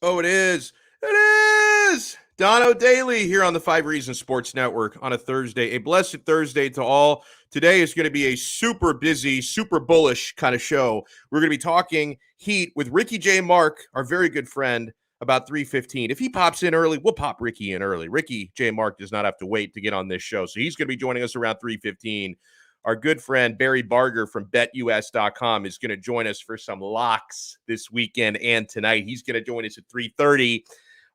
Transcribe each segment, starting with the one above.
Oh, it is. It is. Donno Daily here on the 5 Reasons Sports Network on a Thursday. A blessed Thursday to all. Today is going to be a super busy, super bullish kind of show. We're going to be talking Heat with Ricky J. Marc, our very good friend, about 3:15. If he pops in early, we'll pop Ricky in early. Ricky J. Marc does not have to wait to get on this show, so he's going to be joining us around 3:15. Our good friend Barry Barger from BetUS.com is going to join us for some locks this weekend and tonight. He's going to join us at 3:30.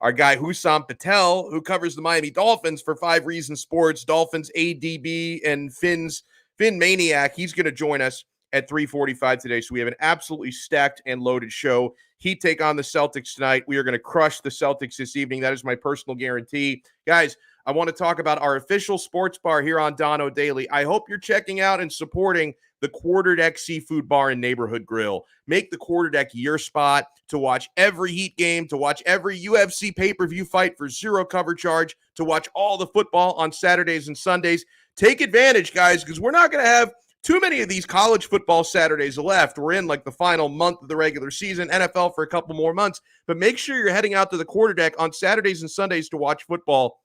Our guy Hussain Patel, who covers the Miami Dolphins for 5 Reasons Sports, Dolphins ADB and Fin Maniac, he's going to join us at 3:45 today. So we have an absolutely stacked and loaded show. Heat take on the Celtics tonight. We are going to crush the Celtics this evening. That is my personal guarantee. Guys, I want to talk about our official sports bar here on Donno Daily. I hope you're checking out and supporting the Quarterdeck Seafood Bar and Neighborhood Grill. Make the Quarterdeck your spot to watch every Heat game, to watch every UFC pay-per-view fight for zero cover charge, to watch all the football on Saturdays and Sundays. Take advantage, guys, because we're not going to have too many of these college football Saturdays left. We're in like the final month of the regular season, NFL for a couple more months. But make sure you're heading out to the Quarterdeck on Saturdays and Sundays to watch football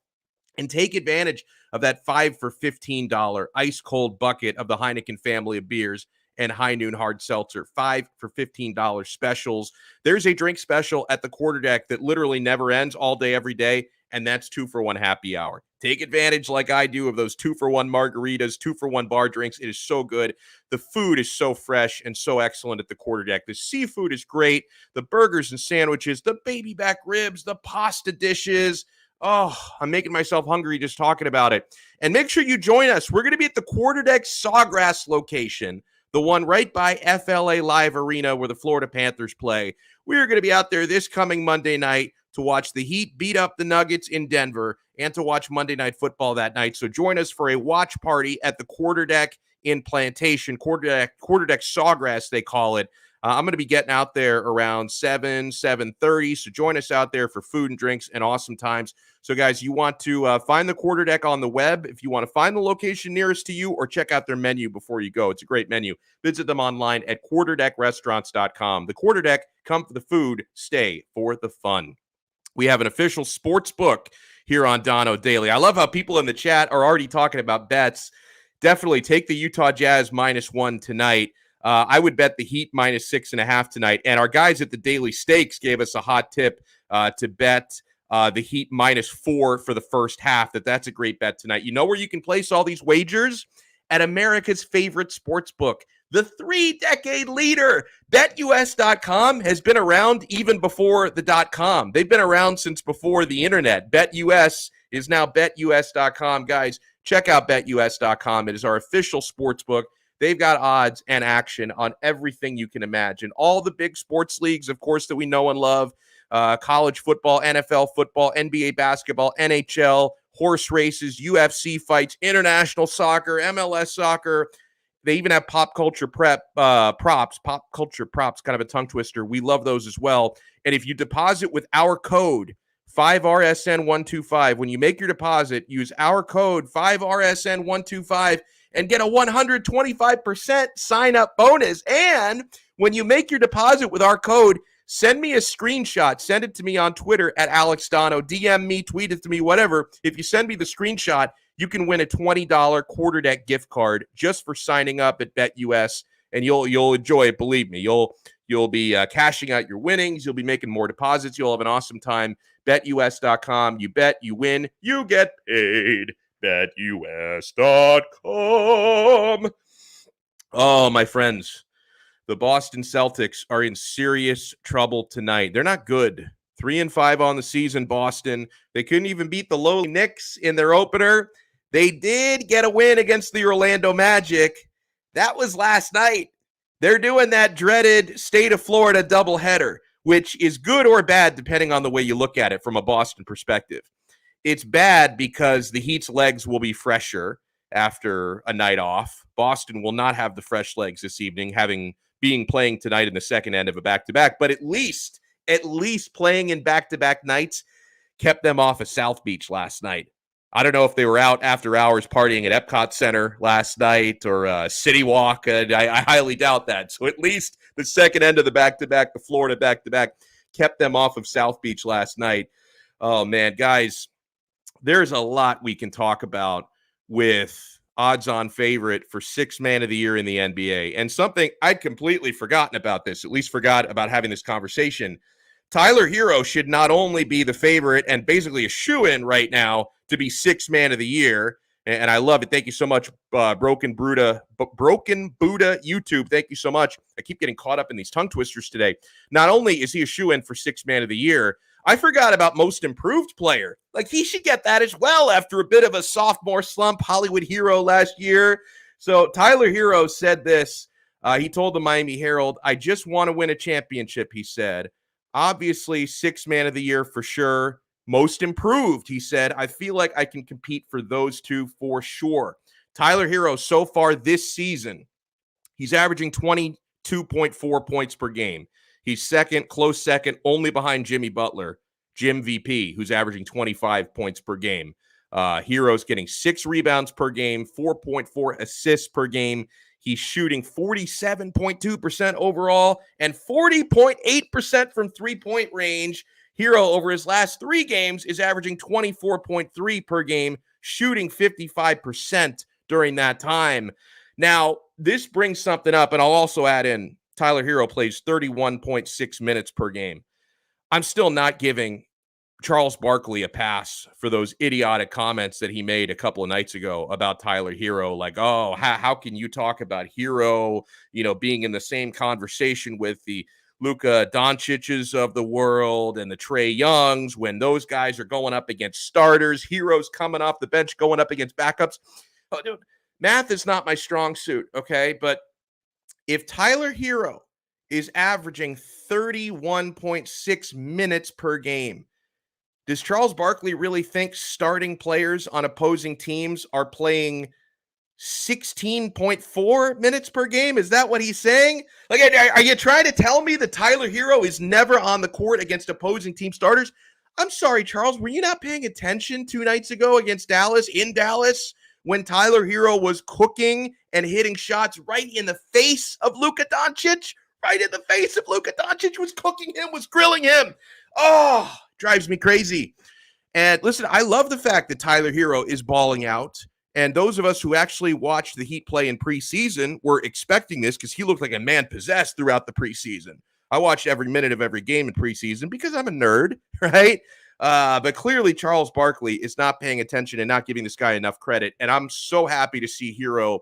and take advantage of that 5 for $15 ice-cold bucket of the Heineken family of beers and High Noon Hard Seltzer. 5 for $15 specials. There's a drink special at the Quarterdeck that literally never ends all day, every day, and that's 2-for-1 happy hour. Take advantage, like I do, of those 2-for-1 margaritas, 2-for-1 bar drinks. It is so good. The food is so fresh and so excellent at the Quarterdeck. The seafood is great. The burgers and sandwiches, the baby back ribs, the pasta dishes. Oh, I'm making myself hungry just talking about it. And make sure you join us. We're going to be at the Quarterdeck Sawgrass location, the one right by FLA Live Arena where the Florida Panthers play. We are going to be out there this coming Monday night to watch the Heat beat up the Nuggets in Denver and to watch Monday Night Football that night. So join us for a watch party at the Quarterdeck in Plantation, Quarterdeck Sawgrass, they call it. I'm going to be getting out there around 7:30. So join us out there for food and drinks and awesome times. So, guys, you want to find the Quarterdeck on the web if you want to find the location nearest to you, or check out their menu before you go. It's a great menu. Visit them online at quarterdeckrestaurants.com. The Quarterdeck, come for the food, stay for the fun. We have an official sports book here on Donno Daily. I love how people in the chat are already talking about bets. Definitely take the Utah Jazz -1 tonight. I would bet the Heat -6.5 tonight. And our guys at the Daily Stakes gave us a hot tip to bet the Heat -4 for the first half. That's a great bet tonight. You know where you can place all these wagers? At America's favorite sports book, the 3-decade leader. BetUS.com has been around even before the .com. They've been around since before the internet. BetUS is now BetUS.com. Guys, check out BetUS.com. It is our official sports book. They've got odds and action on everything you can imagine. All the big sports leagues, of course, that we know and love. College football, NFL football, NBA basketball, NHL, horse races, UFC fights, international soccer, MLS soccer. They even have pop culture props, kind of a tongue twister. We love those as well. And if you deposit with our code, 5RSN125, when you make your deposit, use our code 5RSN125 and get a 125% sign-up bonus. And when you make your deposit with our code, send me a screenshot. Send it to me on Twitter at Alex Donno. DM me, tweet it to me, whatever. If you send me the screenshot, you can win a $20 Quarterdeck gift card just for signing up at BetUS, and you'll enjoy it. Believe me, you'll be cashing out your winnings. You'll be making more deposits. You'll have an awesome time. BetUS.com. You bet, you win, you get paid. BetUS.com. Oh, my friends, the Boston Celtics are in serious trouble tonight. They're not good. 3-5 on the season, Boston. They couldn't even beat the lowly Knicks in their opener. They did get a win against the Orlando Magic. That was last night. They're doing that dreaded state of Florida doubleheader, which is good or bad depending on the way you look at it from a Boston perspective. It's bad because the Heat's legs will be fresher after a night off. Boston will not have the fresh legs this evening, being playing tonight in the second end of a back-to-back, but at least playing in back-to-back nights kept them off of South Beach last night. I don't know if they were out after hours partying at Epcot Center last night or City Walk. I highly doubt that. So at least the second end of the back-to-back, the Florida back-to-back, kept them off of South Beach last night. Oh, man, guys, there's a lot we can talk about with odds-on favorite for sixth man of the year in the NBA. And something I'd completely forgotten about this, at least forgot about having this conversation. Tyler Hero should not only be the favorite and basically a shoo-in right now to be sixth man of the year, and I love it. Thank you so much, Broken Buddha YouTube. Thank you so much. I keep getting caught up in these tongue twisters today. Not only is he a shoo-in for sixth man of the year, I forgot about most improved player. Like, he should get that as well after a bit of a sophomore slump, Hollywood hero last year. So Tyler Hero said this. He told the Miami Herald, "I just want to win a championship," he said. Obviously, sixth man of the year for sure. Most improved, he said. "I feel like I can compete for those two for sure." Tyler Hero, so far this season, he's averaging 22.4 points per game. He's second, close second, only behind Jimmy Butler, Jim VP, who's averaging 25 points per game. Hero's getting 6 rebounds per game, 4.4 assists per game. He's shooting 47.2% overall and 40.8% from three-point range. Hero, over his last 3 games, is averaging 24.3 per game, shooting 55% during that time. Now, this brings something up, and I'll also add in Tyler Hero plays 31.6 minutes per game. I'm still not giving Charles Barkley a pass for those idiotic comments that he made a couple of nights ago about Tyler Hero. Like, oh, how can you talk about Hero, being in the same conversation with the Luka Doncic's of the world and the Trae Youngs when those guys are going up against starters, Heroes coming off the bench, going up against backups. Oh, dude, math is not my strong suit, okay? But if Tyler Hero is averaging 31.6 minutes per game, does Charles Barkley really think starting players on opposing teams are playing 16.4 minutes per game? Is that what he's saying? Like, are you trying to tell me that Tyler Hero is never on the court against opposing team starters? I'm sorry, Charles, were you not paying attention 2 nights ago against Dallas, in Dallas, when Tyler Hero was cooking and hitting shots right in the face of Luka Doncic? Right in the face of Luka Doncic, was cooking him, was grilling him. Oh, drives me crazy. And listen, I love the fact that Tyler Hero is balling out. And those of us who actually watched the Heat play in preseason were expecting this because he looked like a man possessed throughout the preseason. I watched every minute of every game in preseason because I'm a nerd, right? But clearly Charles Barkley is not paying attention and not giving this guy enough credit. And I'm so happy to see Hero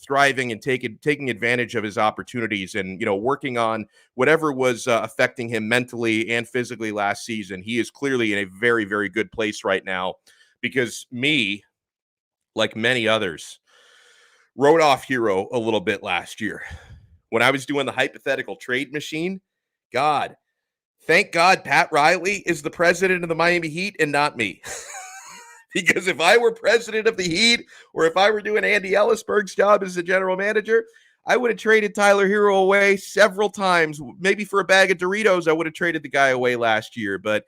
thriving and taking advantage of his opportunities and, working on whatever was affecting him mentally and physically last season. He is clearly in a very, very good place right now because me, like many others, wrote off Hero a little bit last year. When I was doing the hypothetical trade machine, thank God Pat Riley is the president of the Miami Heat and not me. Because if I were president of the Heat or if I were doing Andy Ellisberg's job as the general manager, I would have traded Tyler Hero away several times. Maybe for a bag of Doritos, I would have traded the guy away last year. But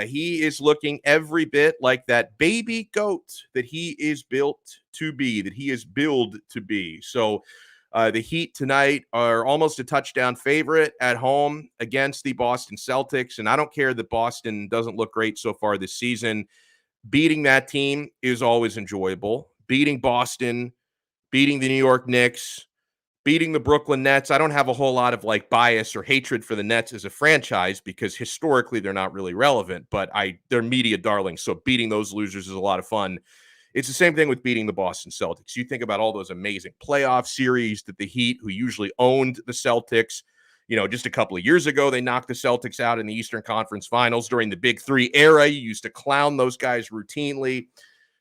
he is looking every bit like that baby goat that he is built to be, that he is billed to be. So the Heat tonight are almost a touchdown favorite at home against the Boston Celtics. And I don't care that Boston doesn't look great so far this season. Beating that team is always enjoyable. Beating Boston, beating the New York Knicks, beating the Brooklyn Nets. I don't have a whole lot of bias or hatred for the Nets as a franchise because historically they're not really relevant, but they're media darlings. So beating those losers is a lot of fun. It's the same thing with beating the Boston Celtics. You think about all those amazing playoff series that the Heat, who usually owned the Celtics, just a couple of years ago, they knocked the Celtics out in the Eastern Conference Finals. During the Big Three era, you used to clown those guys routinely.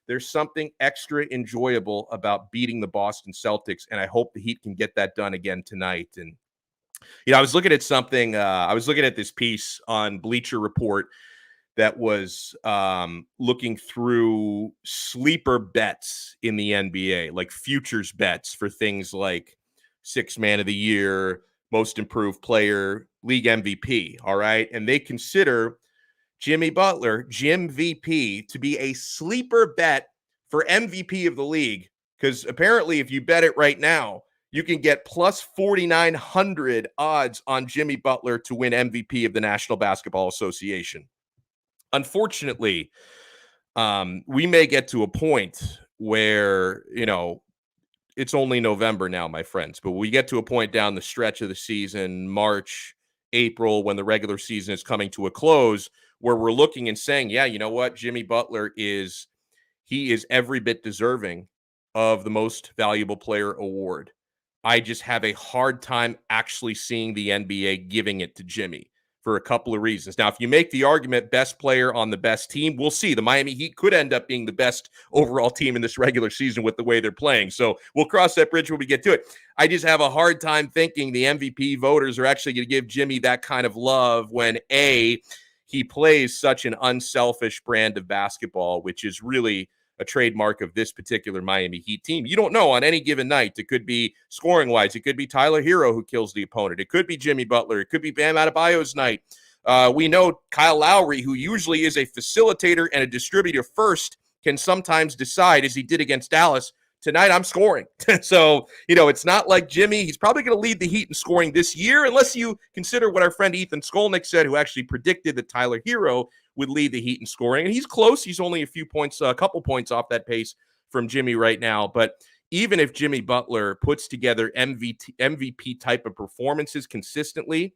There's something extra enjoyable about beating the Boston Celtics, and I hope the Heat can get that done again tonight. And, I was looking at something. I was looking at this piece on Bleacher Report that was looking through sleeper bets in the NBA, like futures bets for things like sixth man of the year, most improved player, league MVP, all right? And they consider Jimmy Butler, Jim VP, to be a sleeper bet for MVP of the league because apparently if you bet it right now, you can get plus 4,900 odds on Jimmy Butler to win MVP of the National Basketball Association. Unfortunately, we may get to a point where, it's only November now, my friends, but we get to a point down the stretch of the season, March, April, when the regular season is coming to a close, where we're looking and saying, yeah, you know what? Jimmy Butler is every bit deserving of the most valuable player award. I just have a hard time actually seeing the NBA giving it to Jimmy for a couple of reasons. Now, if you make the argument best player on the best team, we'll see. The Miami Heat could end up being the best overall team in this regular season with the way they're playing. So we'll cross that bridge when we get to it. I just have a hard time thinking the MVP voters are actually going to give Jimmy that kind of love when, A, he plays such an unselfish brand of basketball, which is really a trademark of this particular Miami Heat team. You don't know on any given night. It could be scoring-wise. It could be Tyler Hero who kills the opponent. It could be Jimmy Butler. It could be Bam Adebayo's night. We know Kyle Lowry, who usually is a facilitator and a distributor first, can sometimes decide, as he did against Dallas, tonight I'm scoring. So, it's not like Jimmy. He's probably going to lead the Heat in scoring this year, unless you consider what our friend Ethan Skolnick said, who actually predicted that Tyler Hero would lead the Heat in scoring. And he's close. He's only a couple points off that pace from Jimmy right now. But even if Jimmy Butler puts together MVP type of performances consistently,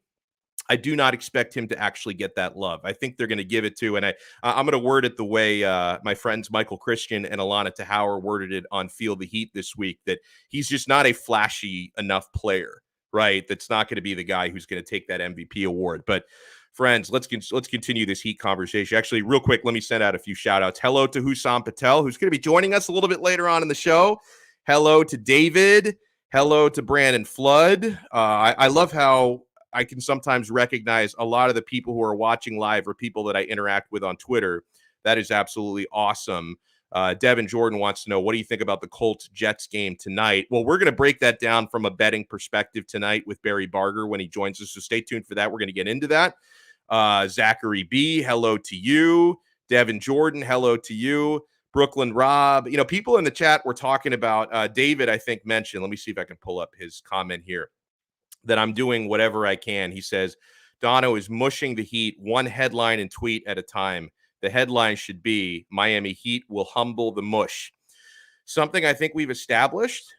I do not expect him to actually get that love. I think they're going to give it to, and I'm going to word it the way my friends Michael Christian and Alana Tahauer worded it on Feel the Heat this week, that he's just not a flashy enough player, right? That's not going to be the guy who's going to take that MVP award. But friends, let's continue this Heat conversation. Actually, real quick, let me send out a few shout outs. Hello to Hussain Patel, who's going to be joining us a little bit later on in the show. Hello to David. Hello to Brandon Flood. I love how I can sometimes recognize a lot of the people who are watching live or people that I interact with on Twitter. That is absolutely awesome. Devin Jordan wants to know, what do you think about the Colts-Jets game tonight? Well, we're going to break that down from a betting perspective tonight with Barry Barger when he joins us, so stay tuned for that. We're going to get into that. Zachary B., hello to you. Devin Jordan, hello to you. Brooklyn Rob, people in the chat were talking about, David, I think, mentioned, let me see if I can pull up his comment here, that I'm doing whatever I can. He says, Donno is mushing the Heat one headline and tweet at a time. The headline should be, Miami Heat will humble the mush. Something I think we've established,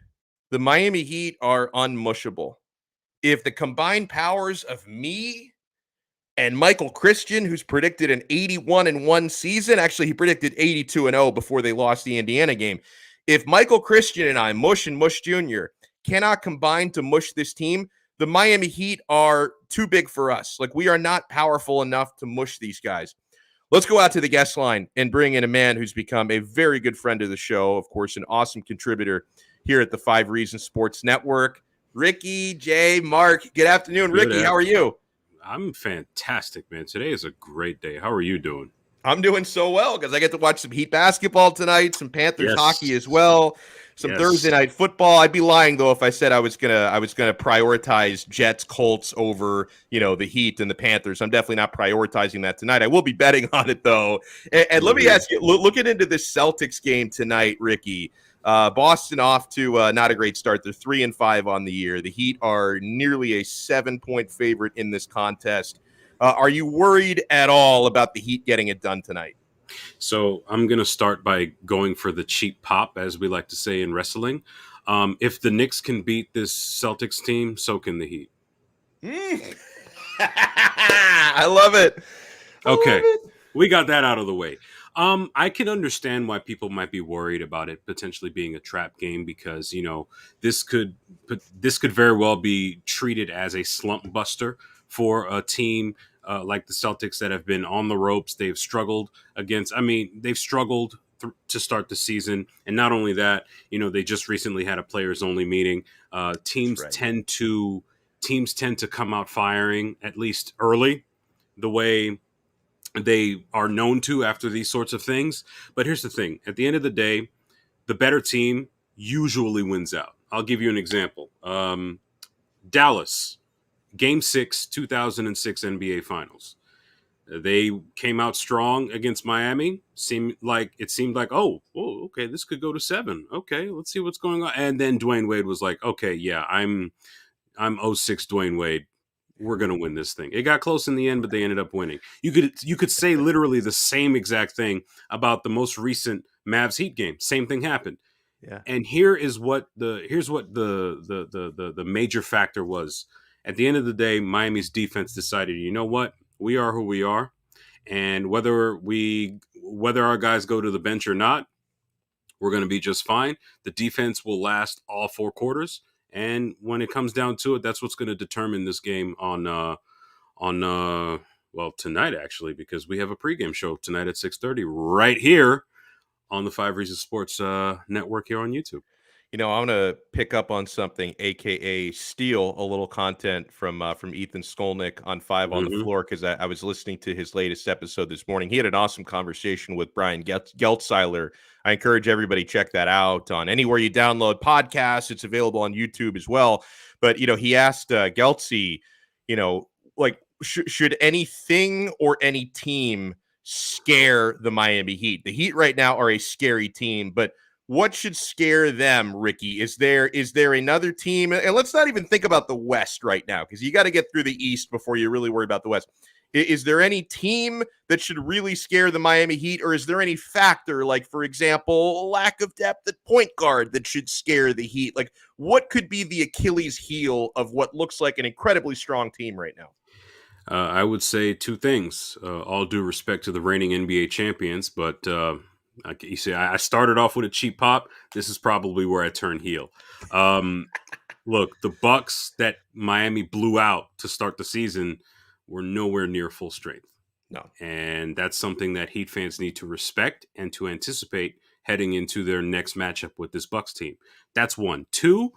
the Miami Heat are unmushable. If the combined powers of me and Michael Christian, who's predicted an 81-1 season, actually he predicted 82-0 before they lost the Indiana game. If Michael Christian and I, Mush and Mush Jr., cannot combine to mush this team, the Miami Heat are too big for us. Like, we are not powerful enough to mush these guys. Let's go out to the guest line and bring in a man who's become a very good friend of the show, of course, an awesome contributor here at the 5 Reasons Sports Network, Ricky J. Marc. Good afternoon, Ricky. How are you? I'm fantastic, man. Today is a great day. How are you doing? I'm doing so well because I get to watch some Heat basketball tonight, some Panthers hockey as well, some Thursday night football. I'd be lying though if I said I was gonna prioritize Jets, Colts over the Heat and the Panthers. I'm definitely not prioritizing that tonight. I will be betting on it though. And let me ask you, looking into this Celtics game tonight, Ricky. Boston off to not a great start. They're 3-5 on the year. The Heat are nearly a 7-point favorite in this contest. Are you worried at all about the Heat getting it done tonight? So I'm going to start by going for the cheap pop, as we like to say in wrestling. If the Knicks can beat this Celtics team, so can the Heat. I love it. Okay, we got that out of the way. I can understand why people might be worried about it potentially being a trap game because, this could very well be treated as a slump buster for a team like the Celtics that have been on the ropes. They've struggled they've struggled to start the season. And not only that, they just recently had a players only meeting. Teams tend to come out firing, at least early, the way they are known to after these sorts of things. But here's the thing. At the end of the day, the better team usually wins out. I'll give you an example. Dallas, Game 6, 2006 NBA Finals. They came out strong against Miami. Seemed like oh, okay, this could go to 7. Okay, let's see what's going on. And then Dwayne Wade was like, okay, yeah, I'm '06 Dwayne Wade. We're gonna win this thing. It got close in the end, but they ended up winning. You could say literally the same exact thing about the most recent Mavs Heat game. Same thing happened. Yeah. And here's what the major factor was. At the end of the day, Miami's defense decided, you know what? We are who we are. And whether our guys go to the bench or not, we're going to be just fine. The defense will last all 4 quarters. And when it comes down to it, that's what's going to determine this game on tonight, actually, because we have a pregame show tonight at 6:30 right here on the 5 Reasons Sports network here on YouTube. I want to pick up on something, aka steal a little content from Ethan Skolnick on 5 on the Floor, because I was listening to his latest episode this morning. He had an awesome conversation with Brian Geltzeiler. I encourage everybody check that out on anywhere you download podcasts. It's available on YouTube as well. But he asked Geltzy, should anything or any team scare the Miami Heat? The Heat right now are a scary team, but what should scare them, Ricky? Is there another team? And let's not even think about the West right now, because you got to get through the East before you really worry about the West. Is there any team that should really scare the Miami Heat, or is there any factor, like, for example, lack of depth at point guard, that should scare the Heat? Like, what could be the Achilles heel of what looks like an incredibly strong team right now? I would say 2 things. All due respect to the reigning NBA champions, but you see, I started off with a cheap pop. This is probably where I turn heel. Look, the Bucks that Miami blew out to start the season were nowhere near full strength. No. And that's something that Heat fans need to respect and to anticipate heading into their next matchup with this Bucks team. That's 1. 2,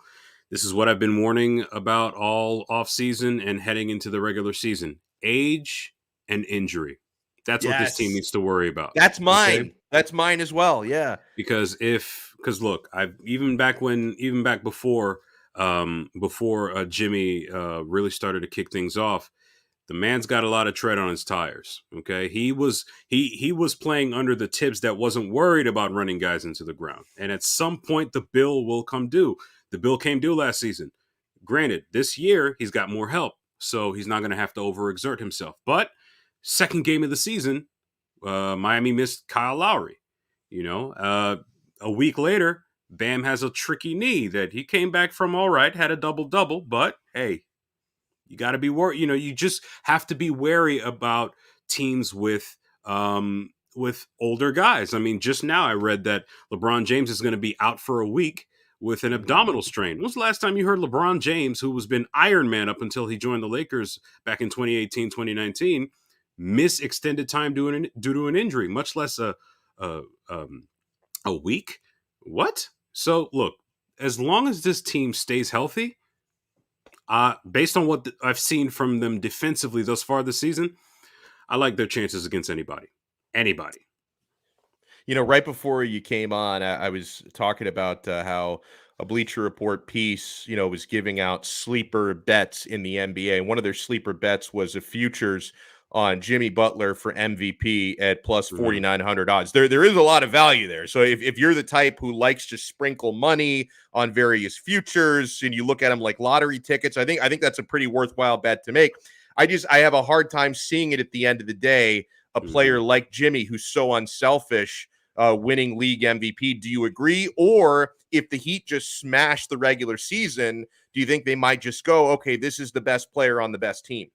this is what I've been warning about all offseason and heading into the regular season. Age and injury. That's what this team needs to worry about. That's mine. Okay? That's mine as well. Yeah. Because look, I've even back before Jimmy really started to kick things off, the man's got a lot of tread on his tires. Okay. He was playing under the Tibbs that wasn't worried about running guys into the ground. And at some point the bill will come due. The bill came due last season. Granted, this year he's got more help, so he's not going to have to overexert himself. But second game of the season, Miami missed Kyle Lowry. A week later, Bam has a tricky knee that he came back from all right, had a double-double, but hey, you got to be worried. You just have to be wary about teams with older guys. I mean, just now I read that LeBron James is going to be out for a week with an abdominal strain. When was the last time you heard LeBron James, who has been Iron Man up until he joined the Lakers back in 2018, 2019, miss extended time due to an injury, much less a week? What? So look, as long as this team stays healthy, based on what I've seen from them defensively thus far this season, I like their chances against anybody. Right before you came on, I was talking about how a Bleacher Report piece, was giving out sleeper bets in the NBA. And one of their sleeper bets was a futures on Jimmy Butler for MVP at plus 4,900 odds. There is a lot of value there. So if you're the type who likes to sprinkle money on various futures and you look at them like lottery tickets, I think that's a pretty worthwhile bet to make. I have a hard time seeing it at the end of the day, a player like Jimmy who's so unselfish winning league MVP. Do you agree? Or if the Heat just smash the regular season, do you think they might just go, okay, this is the best player on the best team?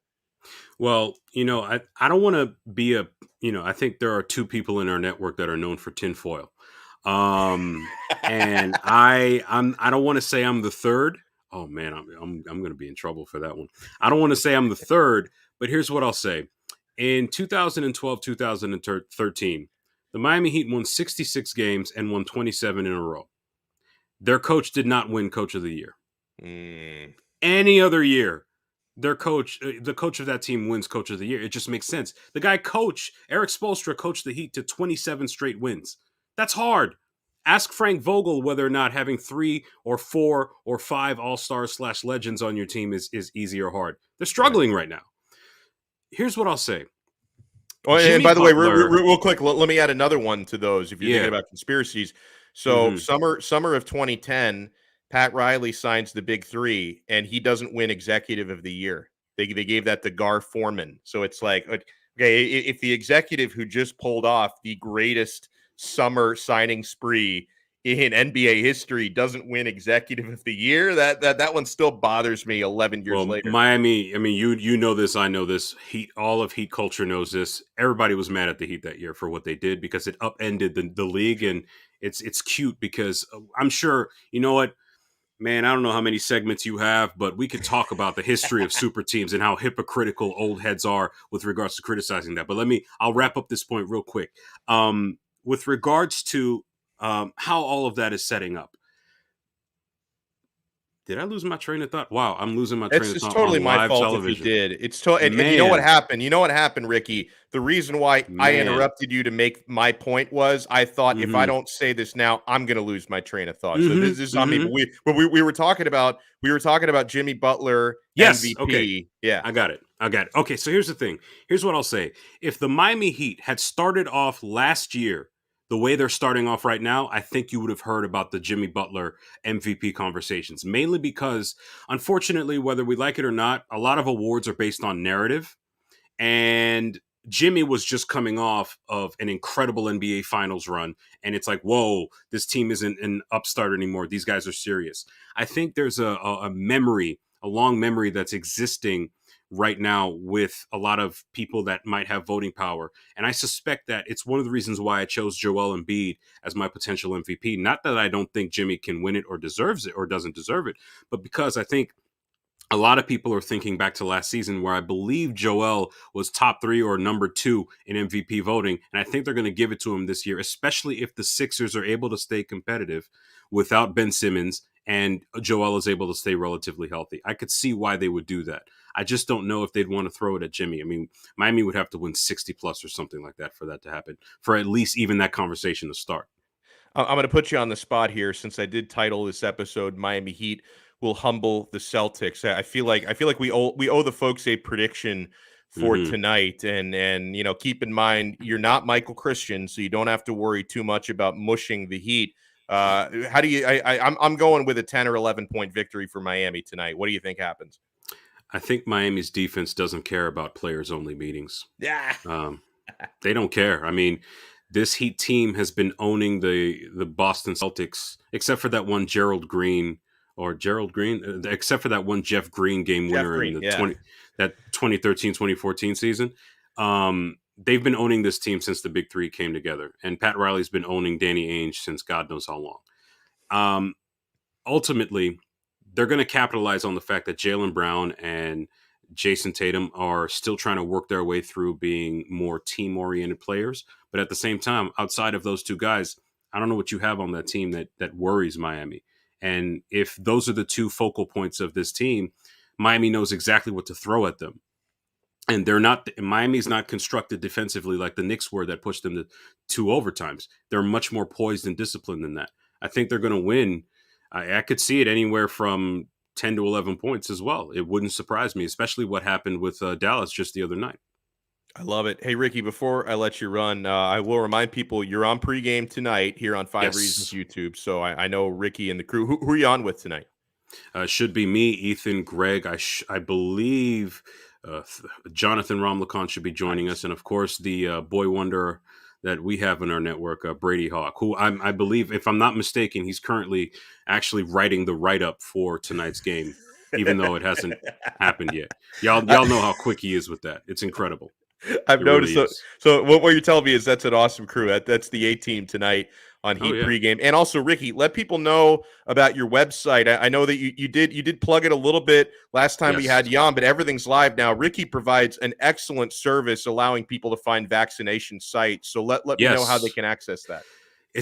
Well, I don't want to be I think there are 2 people in our network that are known for tinfoil. And I don't want to say I'm the third. Oh man, I'm going to be in trouble for that one. I don't want to say I'm the third, but here's what I'll say. In 2012, 2013, the Miami Heat won 66 games and won 27 in a row. Their coach did not win Coach of the Year. Any other year, the coach of that team wins Coach of the Year. It just makes sense. The guy Eric Spoelstra coached the Heat to 27 straight wins. That's hard. Ask Frank Vogel whether or not having 3 or 4 or 5 all-stars / legends on your team is easy or hard. They're struggling right now. Here's what I'll say. Oh, and Jimmy by the way, Butler. real quick, let me add another one to those if you're thinking Yeah. about conspiracies. So Hmm. summer of 2010, Pat Riley signs the big three, and he doesn't win Executive of the Year. They gave that to Gar Forman. So it's like, okay, if the executive who just pulled off the greatest summer signing spree in NBA history doesn't win Executive of the Year, that one still bothers me 11 years Well, later. Miami, I mean, you know this, I know this. Heat, all of Heat culture knows this. Everybody was mad at the Heat that year for what they did because it upended the league, and it's cute because I'm sure you know what, man. I don't know how many segments you have, but we could talk about the history of super teams and how hypocritical old heads are with regards to criticizing that. But I'll wrap up this point real quick. With regards to how all of that is setting up. Did I lose my train of thought? Wow, I'm losing my train of It's thought totally on my live fault if you television. did. And you know what Man, happened? You know what happened, Ricky? The reason why I man. interrupted you to make my point was I thought if I Mhm. don't say this now, I'm going to lose my train of thought. So Mhm. this is on me. But Mhm. we were talking about Jimmy Butler Yes, okay. MVP. Yeah. I got it. I got it. Okay, so here's the thing. Here's what I'll say. If the Miami Heat had started off last year the way they're starting off right now, I think you would have heard about the Jimmy Butler MVP conversations. Mainly because unfortunately, whether we like it or not, a lot of awards are based on narrative. And Jimmy was just coming off of an incredible NBA Finals run, and it's like, whoa, this team isn't an upstart anymore. These guys are serious. I think there's a memory, a long memory that's existing right now with a lot of people that might have voting power, and I suspect that it's one of the reasons why I chose Joel Embiid as my potential MVP. Not that I don't think Jimmy can win it or deserves it or doesn't deserve it, but because I think a lot of people are thinking back to last season where I believe Joel was top 3 or number 2 in MVP voting. And I think they're going to give it to him this year, especially if the Sixers are able to stay competitive without Ben Simmons and Joel is able to stay relatively healthy. I could see why they would do that. I just don't know if they'd want to throw it at Jimmy. I mean, Miami would have to win 60 plus or something like that for that to happen, for at least even that conversation to start. I'm going to put you on the spot here since I did title this episode Miami Heat will humble the Celtics. I feel like we owe the folks a prediction for Hmm. tonight, and keep in mind you're not Michael Christian, so you don't have to worry too much about mushing the Heat. How do you? I'm going with a 10 or 11 point victory for Miami tonight. What do you think happens? I think Miami's defense doesn't care about players only meetings. Yeah. Um, They don't care. I mean, this Heat team has been owning the Boston Celtics, except for that one Gerald Green, except for that one Jeff Green game Jeff winner in Green. the Yeah. 2014 season. They've been owning this team since the Big Three came together, and Pat Riley's been owning Danny Ainge since God knows how long. Um, Ultimately, they're going to capitalize on the fact that Jaylen Brown and Jason Tatum are still trying to work their way through being more team oriented players. But at the same time, outside of those two guys, I don't know what you have on that team that worries Miami. And if those are the two focal points of this team, Miami knows exactly what to throw at them. And Miami's not constructed defensively like the Knicks were that pushed them to 2 overtimes. They're much more poised and disciplined than that. I think they're going to win. I could see it anywhere from 10 to 11 points as well. It wouldn't surprise me, especially what happened with Dallas just the other night. I love it. Hey, Ricky, before I let you run, I will remind people you're on pregame tonight here on Five Reasons Yes. YouTube. So I know Ricky and the crew. Who are you on with tonight? Should be me, Ethan, Greg. I believe Jonathan Romlicon should be joining us. Nice. And of course, the boy wonder that we have in our network, Brady Hawk, who I believe, if I'm not mistaken, he's currently actually writing the write up for tonight's game, even though it hasn't happened yet. Y'all know how quick he is with that. It's incredible. I've It noticed. really So, is. so what you're telling me is that's an awesome crew. That's the A team tonight on Oh Heat yeah. pregame. And also, Ricky, let people know about your website. I know that you did plug it a little bit last time we had Yes. you on, but everything's live now. Ricky provides an excellent service allowing people to find vaccination sites. So let me know how they Yes. can access that.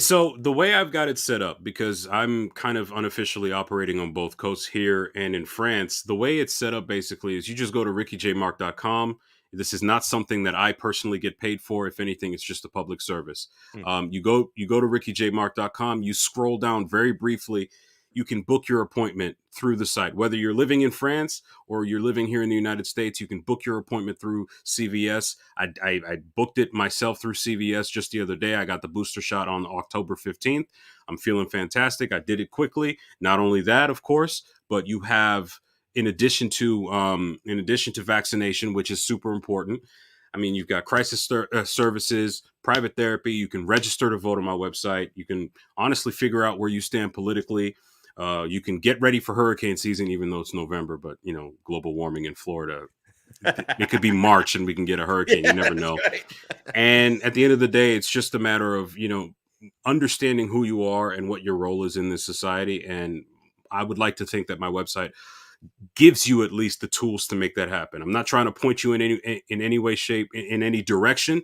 So the way I've got it set up, because I'm kind of unofficially operating on both coasts here and in France, the way it's set up basically is you just go to rickyjmark.com. This is not something that I personally get paid for. If anything, it's just a public service. Hmm. You go to rickyjmark.com. You scroll down very briefly. you can book your appointment through the site. Whether you're living in France or you're living here in the United States, you can book your appointment through CVS. I booked it myself through CVS just the other day. I got the booster shot on October 15th. I'm feeling fantastic. I did it quickly. Not only that, of course, but you have, in addition to vaccination, which is super important, I mean, you've got crisis services, private therapy. You can register to vote on my website. You can honestly figure out where you stand politically. You can get ready for hurricane season, even though it's November. But, global warming in Florida, it could be March and we can get a hurricane. You never know. Right. And at the end of the day, it's just a matter of, understanding who you are and what your role is in this society. And I would like to think that my website gives you at least the tools to make that happen. I'm not trying to point you in any way, shape, in any direction.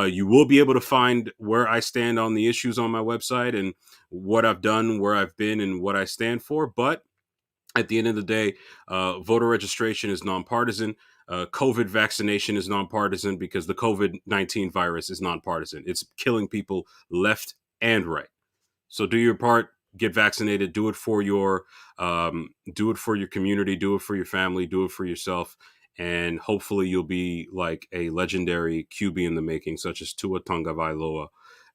You will be able to find where I stand on the issues on my website and what I've done, where I've been, and what I stand for. But at the end of the day, voter registration is nonpartisan. COVID vaccination is nonpartisan because the COVID-19 virus is nonpartisan. It's killing people left and right. So do your part. Get vaccinated. Do it for your community. Do it for your family. Do it for yourself. And hopefully you'll be like a legendary QB in the making, such as Tua Tagovailoa,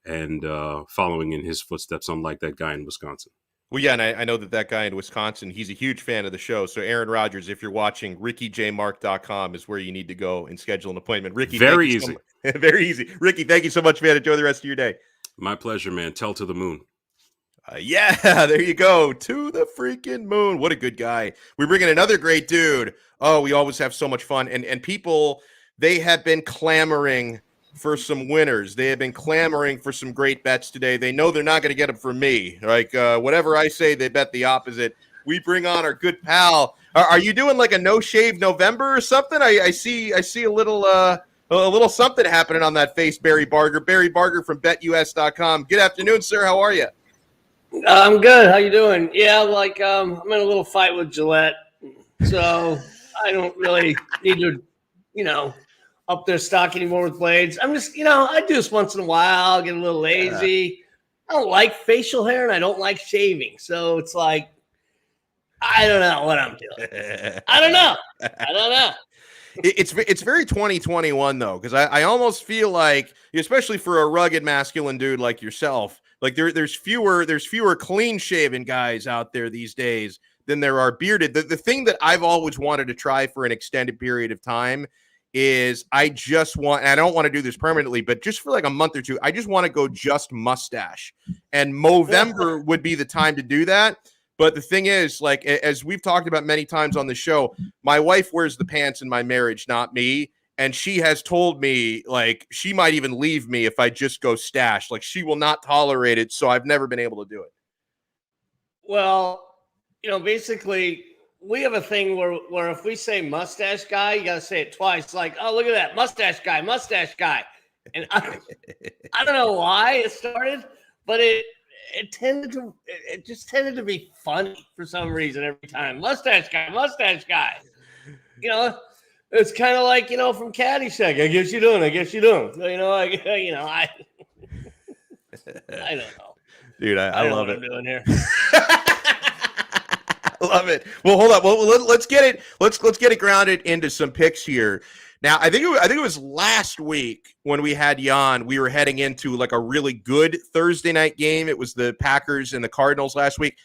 and following in his footsteps, unlike that guy in Wisconsin. Well, yeah, and I know that guy in Wisconsin, he's a huge fan of the show. So, Aaron Rodgers, if you're watching, RickyJMark.com is where you need to go and schedule an appointment. Ricky, very easy. Very easy. Ricky, thank you so much, man. Enjoy the rest of your day. My pleasure, man. Tell to the moon. Yeah, there you go. To the freaking moon. What a good guy. We bring in another great dude. Oh, we always have so much fun. And people, they have been clamoring for some winners. They have been clamoring for some great bets today. They know they're not going to get them from me. Like whatever I say, they bet the opposite. We bring on our good pal. Are you doing like a no-shave November or something? I see a little something happening on that face, Barry Barger. Barry Barger from BetUS.com. Good afternoon, sir. How are you? I'm good. How you doing? Yeah, like I'm in a little fight with Gillette, so I don't really need to, up their stock anymore with blades. I'm just, I do this once in a while. I'll get a little lazy. I don't like facial hair and I don't like shaving, so it's like I don't know what I'm doing. I don't know. It's very 2021 though, because I almost feel like, especially for a rugged masculine dude like yourself. Like there's fewer clean shaven guys out there these days than there are bearded. The thing that I've always wanted to try for an extended period of time is I don't want to do this permanently, but just for like a month or two, I just want to go just mustache. And Movember would be the time to do that. But the thing is, like, as we've talked about many times on the show, my wife wears the pants in my marriage, not me. And she has told me, like, she might even leave me if I just go stash. Like, she will not tolerate it. So I've never been able to do it. Well, basically, we have a thing where if we say mustache guy, you got to say it twice. Like, oh, look at that. Mustache guy. And I don't know why it started, but it just tended to be funny for some reason every time. Mustache guy. It's kind of like, from Caddyshack. I guess you don't. So, I don't know. Dude, I love it. I'm doing here. I love it. Well, hold up. Well, let's get it. Let's get it grounded into some picks here. Now, I think it was last week when we had Jan. We were heading into like a really good Thursday night game. It was the Packers and the Cardinals last week.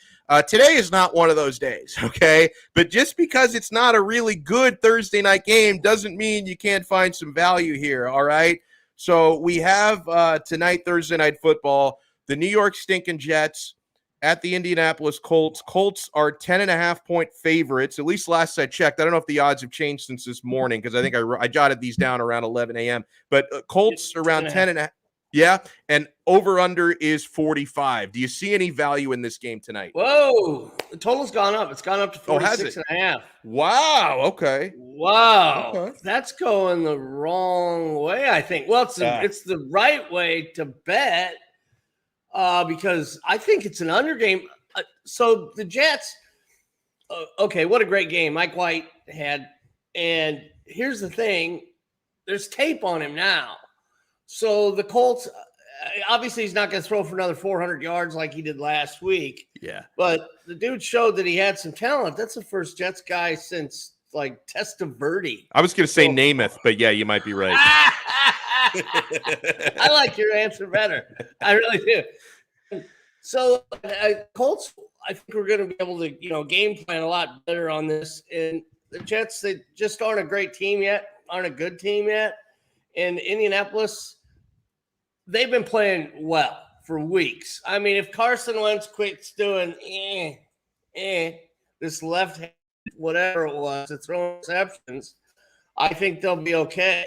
Today is not one of those days, okay? But just because it's not a really good Thursday night game doesn't mean you can't find some value here, all right? So we have tonight, Thursday Night Football, the New York stinking Jets at the Indianapolis Colts. Colts are 10.5-point favorites, at least last I checked. I don't know if the odds have changed since this morning because I think I jotted these down around 11 a.m. But Colts around 10.5. Yeah, and over-under is 45. Do you see any value in this game tonight? Whoa, the total's gone up. It's gone up to 46.5. Wow, okay. Wow, okay. That's going the wrong way, I think. Well, it's the right way to bet because I think it's an under game. So the Jets, okay, what a great game Mike White had. And here's the thing, there's tape on him now. So the Colts, obviously he's not going to throw for another 400 yards like he did last week. Yeah. But the dude showed that he had some talent. That's the first Jets guy since like Testaverde. I was going to say Namath, but yeah, you might be right. I like your answer better. I really do. So Colts, I think we're going to be able to, game plan a lot better on this. And the Jets, they just aren't a great team yet, aren't a good team yet. And Indianapolis, they've been playing well for weeks. I mean, if Carson Wentz quits doing this left hand, whatever it was, to throw interceptions, I think they'll be okay.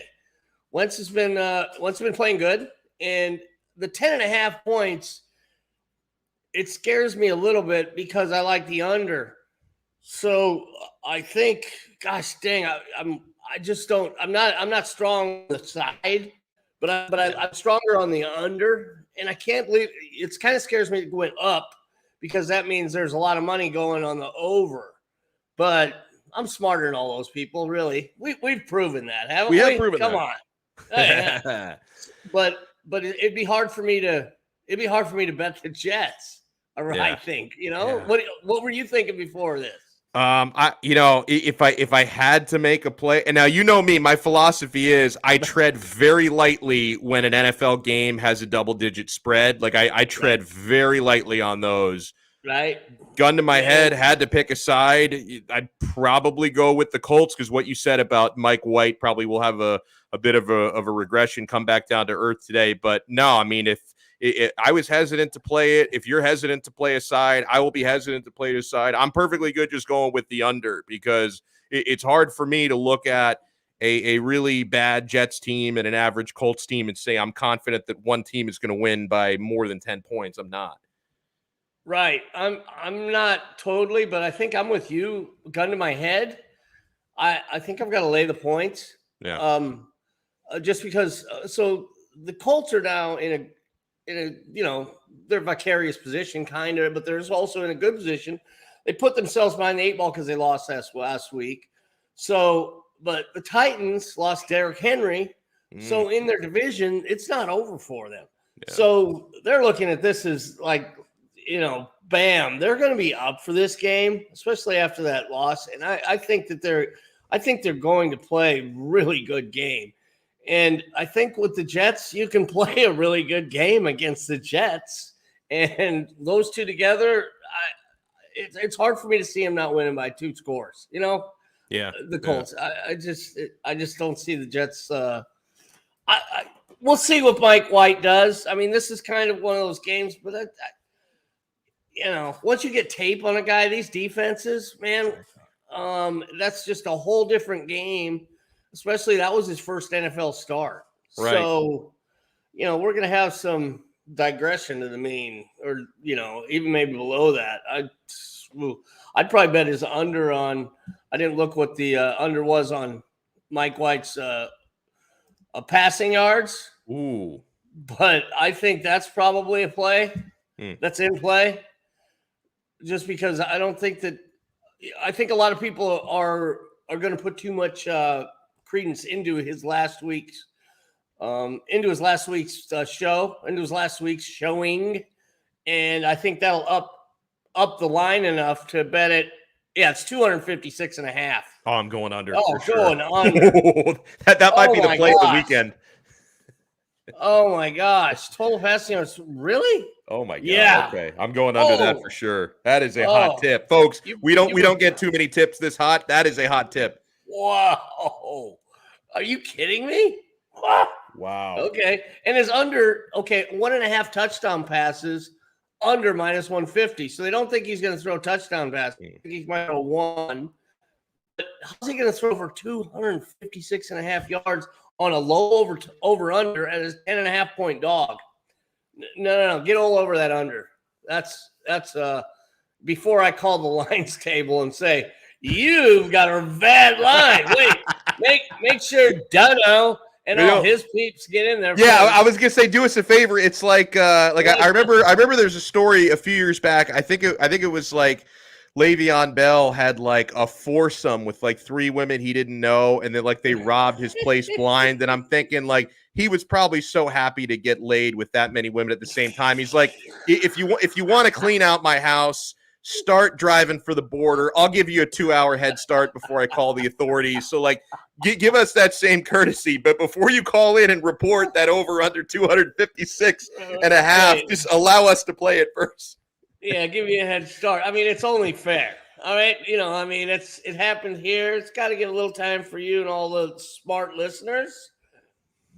Wentz has been playing good, and the 10.5 points, it scares me a little bit because I like the under. So I think, gosh dang, I'm not strong on the side, but I'm stronger on the under, and I can't believe it kind of scares me going up because that means there's a lot of money going on the over. But I'm smarter than all those people, really. We've proven that, haven't we? We have proven Come that. on. Yeah. But it'd be hard for me to bet the Jets. I think. What were you thinking before this? If I had to make a play, and now you know me, my philosophy is I tread very lightly when an NFL game has a double-digit spread. Like I tread very lightly on those. Right. Gun to my head, had to pick a side. I'd probably go with the Colts because what you said about Mike White probably will have a bit of a regression, come back down to earth today. But no, I mean, if I was hesitant to play it, if you're hesitant to play a side, I will be hesitant to play a side. I'm perfectly good just going with the under because it's hard for me to look at a really bad Jets team and an average Colts team and say I'm confident that one team is going to win by more than 10 points. I'm not. Right. I'm not totally, but I think I'm with you. Gun to my head. I think I've got to lay the points. Yeah. Just because. So the Colts are now in a their vicarious position, kind of, but they're also in a good position. They put themselves behind the 8 ball because they lost last week. So, but the Titans lost Derrick Henry. So in their division, it's not over for them. Yeah. So they're looking at this as like, bam, they're going to be up for this game, especially after that loss. And I think they're going to play a really good game. And I think with the Jets, you can play a really good game against the Jets. And those two together, it's hard for me to see them not winning by 2 scores. Yeah, the Colts. Yeah. I just don't see the Jets. We'll see what Mike White does. I mean, this is kind of one of those games, but once you get tape on a guy, these defenses, man, that's just a whole different game. Especially that was his first NFL start. Right. So, we're going to have some digression to the mean, or, even maybe below that. I'd probably bet his under on, I didn't look what the under was on Mike White's passing yards. Ooh. But I think that's probably a play that's in play. Just because I think a lot of people are going to put too much credence into his last week's showing, and I think that'll up the line enough to bet it. Yeah, it's 256.5. Oh, I'm going under. Oh, for going sure. under. that might be the play of the weekend. Oh my gosh, total passing yards, really? Oh my god. Yeah. Okay, I'm going under that for sure. That is a hot tip, folks. We don't get too many tips this hot. That is a hot tip. Whoa. Are you kidding me? Wow. Okay. And his under, 1.5 touchdown passes, under -150. So they don't think he's going to throw a touchdown pass. I think he might go 1. But how's he going to throw for 256.5 yards on a low over-under at his 10.5 point dog? No. Get all over that under. That's before I call the lines table and say, you've got a bad line. Wait, make sure Donno and all his peeps get in there. Yeah, I was gonna say, do us a favor. It's like I remember there's a story a few years back. I think it was like Le'Veon Bell had like a foursome with like 3 women he didn't know, and then like they robbed his place blind. And I'm thinking like he was probably so happy to get laid with that many women at the same time. He's like, if you want to clean out my house, start driving for the border. I'll give you a 2-hour head start before I call the authorities. So like give us that same courtesy. But before you call in and report that over under 256 and a half, just allow us to play it first. Yeah, give you a head start. I mean, it's only fair. All right. I mean, it happened here. It's got to get a little time for you and all the smart listeners.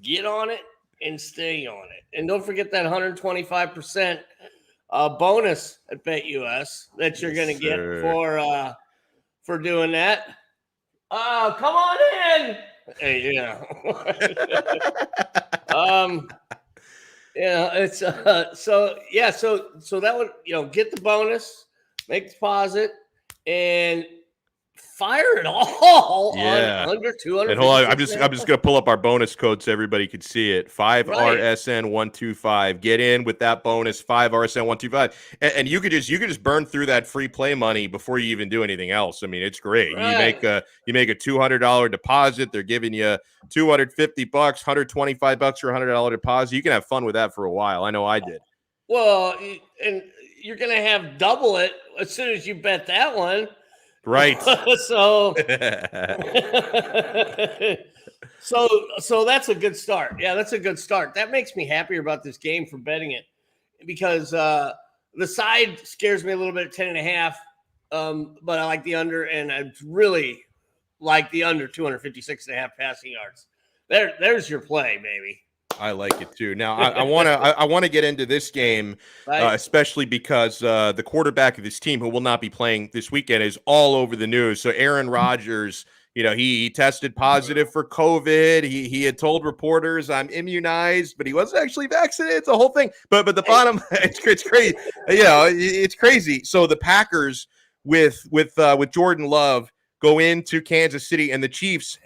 Get on it and stay on it. And don't forget that 125% bonus at BetUS that you're going to get for doing that. Come on in. Hey, it's so that would get the bonus, make the deposit, and fire it all on under 200. And hold on, I'm just gonna pull up our bonus code so everybody can see it. 5RSN125. Get in with that bonus 5RSN125, and you could just burn through that free play money before you even do anything else. I mean, it's great. Right. You make a $200 deposit. They're giving you $250, $125 for a $100 deposit. You can have fun with that for a while. I know I did. Well, and you're gonna have double it as soon as you bet that one. Right. so that's a good start. Yeah, that's a good start. That makes me happier about this game for betting it because the side scares me a little bit at 10.5. But I like the under, and I really like the under 256.5 passing yards. There's your play, baby. I like it too. Now I want to get into this game, right. Especially because the quarterback of this team, who will not be playing this weekend, is all over the news. So Aaron Rodgers, he tested positive for COVID. He had told reporters, "I'm immunized," but he wasn't actually vaccinated. It's a whole thing. But the bottom, it's crazy. It's crazy. So the Packers with Jordan Love go into Kansas City, and the Chiefs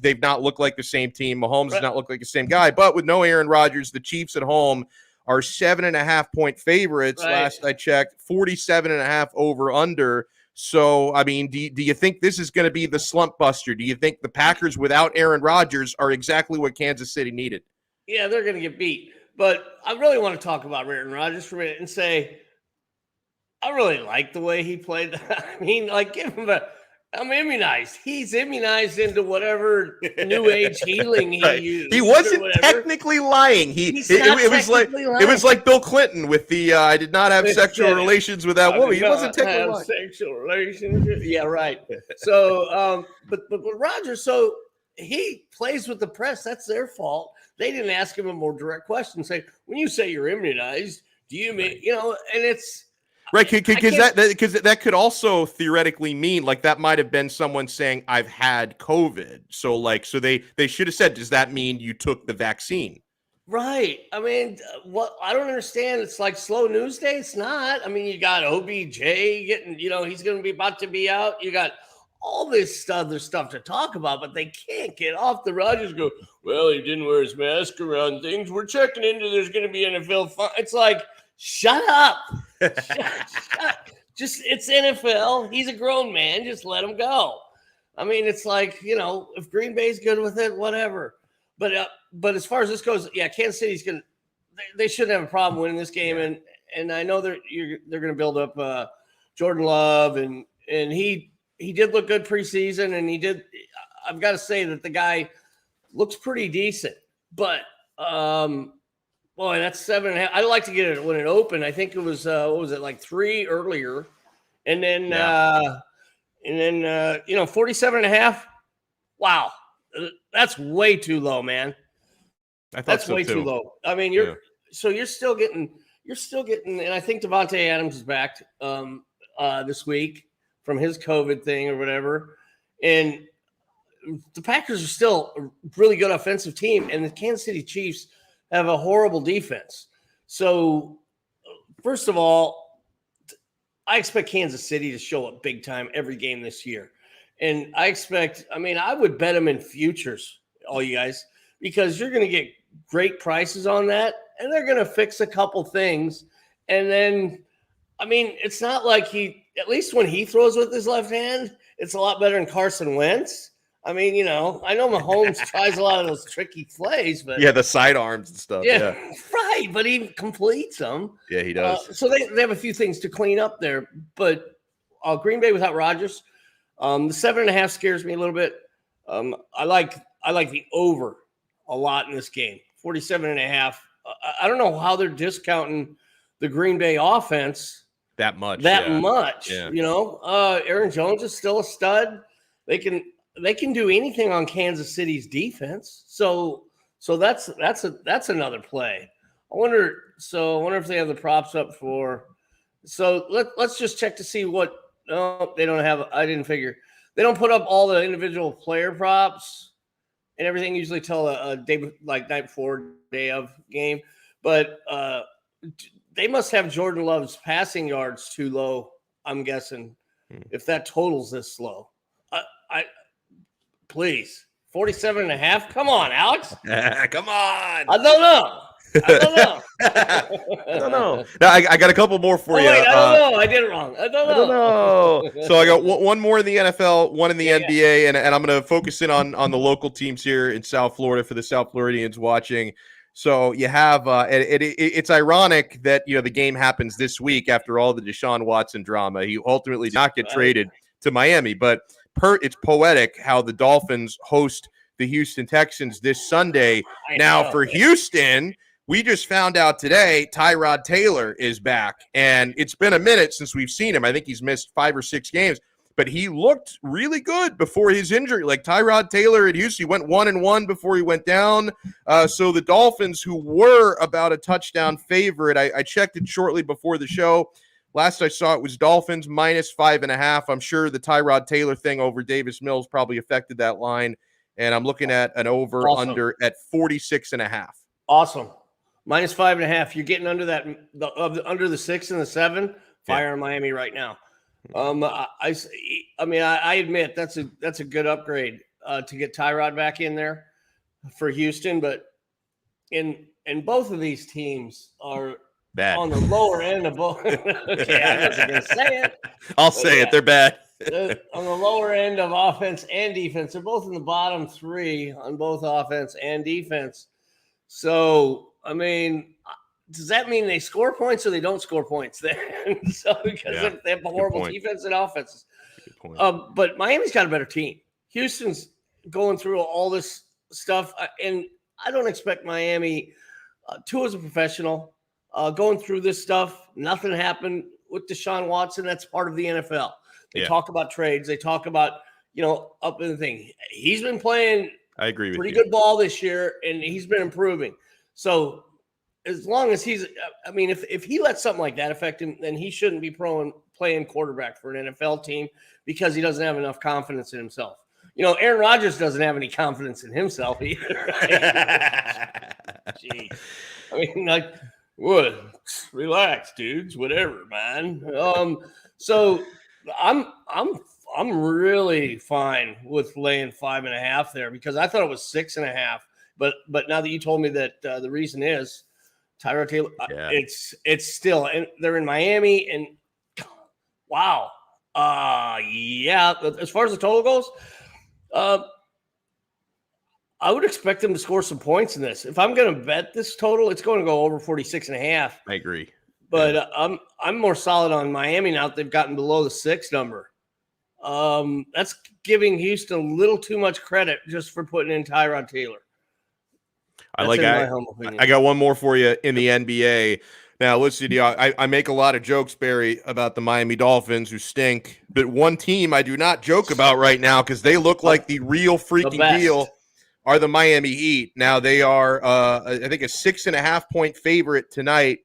they've not looked like the same team. Mahomes has not looked like the same guy, but with no Aaron Rodgers, the Chiefs at home are 7.5-point favorites. Right. Last I checked, 47.5 over under. So, I mean, do you think this is going to be the slump buster? Do you think the Packers without Aaron Rodgers are exactly what Kansas City needed? Yeah, they're going to get beat. But I really want to talk about Aaron Rodgers for a minute and say, I really like the way he played. I mean, like, give him I'm immunized. He's immunized into whatever new age healing he used. He wasn't technically lying. It was like Bill Clinton with the I did not have sexual relations with that woman. He wasn't technically lying. Sexual relations. Yeah, right. So, but Rodgers, so he plays with the press. That's their fault. They didn't ask him a more direct question. Say, when you say you're immunized, do you mean and it's. Right, because that could also theoretically mean like that might have been someone saying I've had COVID. So they should have said, does that mean you took the vaccine? Right. I mean, what I don't understand. It's like slow news day. It's not. I mean, you got OBJ getting, he's going to be about to be out. You got all this other stuff to talk about, but they can't get off the Rodgers. Go, well, he didn't wear his mask around things. We're checking into there's going to be NFL fun. It's like. Shut up. Shut. Just it's NFL. He's a grown man. Just let him go. I mean, it's like, if Green Bay's good with it, whatever. But as far as this goes, yeah, Kansas City's going to they shouldn't have a problem winning this game, and I know they're going to build up Jordan Love and he did look good preseason, and he did. I've got to say that the guy looks pretty decent, but boy, that's 7.5. I'd like to get it when it opened. I think it was what was it, like 3 earlier, and then 47.5. Wow, that's way too low, man. I thought that's way too low. I mean, you're still getting, and I think Devontae Adams is back this week from his COVID thing or whatever, and the Packers are still a really good offensive team, and the Kansas City Chiefs have a horrible defense. So, first of all, I expect Kansas City to show up big time every game this year. And I would bet them in futures, all you guys, because you're going to get great prices on that, and they're going to fix a couple things. And then, it's not like at least when he throws with his left hand, it's a lot better than Carson Wentz. I mean, I know Mahomes tries a lot of those tricky plays, but yeah, the sidearms and stuff. Yeah, right. But he completes them. Yeah, he does. So they have a few things to clean up there. But Green Bay without Rodgers, the 7.5 scares me a little bit. I like the over a lot in this game. 47.5. I don't know how they're discounting the Green Bay offense that much. Yeah. Aaron Jones is still a stud. They can do anything on Kansas City's defense. So that's another play. I wonder if they have the props up for. So let's just check to see what. No, they don't have. I didn't figure. They don't put up all the individual player props and everything usually till a day like night before, day of game. But they must have Jordan Love's passing yards too low. I'm guessing if that totals this low. Please, 47.5. Come on, Alex. Come on. I don't know. I don't know. Now, I got a couple more for you. Wait, I don't know. I did it wrong. I don't know. So I got one more in the NFL, one in the NBA, and I'm going to focus in on the local teams here in South Florida for the South Floridians watching. So you have it's ironic that the game happens this week after all the Deshaun Watson drama. He ultimately did not get traded to Miami, but it's poetic how the Dolphins host the Houston Texans this Sunday. Now for Houston, we just found out today Tyrod Taylor is back, and it's been a minute since we've seen him. I think he's missed 5 or 6 games, but he looked really good before his injury. Like Tyrod Taylor at Houston, he went 1-1 before he went down. So the Dolphins, who were about a touchdown favorite, I checked it shortly before the show. Last I saw it was Dolphins minus 5.5. I'm sure the Tyrod Taylor thing over Davis Mills probably affected that line. And I'm looking at an over-under at 46.5. Awesome. Minus 5.5. You're getting under that, under the 6 and the 7. Fire on Miami right now. I admit that's a good upgrade to get Tyrod back in there for Houston, but in both of these teams are bad on the lower end of both. Okay, I wasn't gonna say it. I'll say it. They're bad. On the lower end of offense and defense. They're both in the bottom 3 on both offense and defense. So, I mean, does that mean they score points or they don't score points then? Because they have horrible defense and offenses. But Miami's got a better team. Houston's going through all this stuff, and I don't expect Miami. Tua's a professional. Going through this stuff, nothing happened with Deshaun Watson. That's part of the NFL. They talk about trades. They talk about, up in the thing. He's been playing I agree with pretty you. good ball this year, and he's been improving. So as long as if he lets something like that affect him, then he shouldn't be playing quarterback for an NFL team because he doesn't have enough confidence in himself. Aaron Rodgers doesn't have any confidence in himself either. Right? Jeez. I mean, what? Relax, dudes. Whatever, man. So I'm really fine with laying 5.5 there because I thought it was 6.5. But now that you told me that the reason is Tyrod Taylor, it's still, and they're in Miami, and wow, as far as the total goes, I would expect them to score some points in this. If I'm going to bet this total, it's going to go over 46.5. I agree. But I'm more solid on Miami now that they've gotten below the 6 number. That's giving Houston a little too much credit just for putting in Tyrod Taylor. I got one more for you in the NBA. Now, listen, I make a lot of jokes, Barry, about the Miami Dolphins who stink. But one team I do not joke about right now because they look like the real freaking deal are the Miami Heat. Now, they are, I think, a 6.5-point favorite tonight,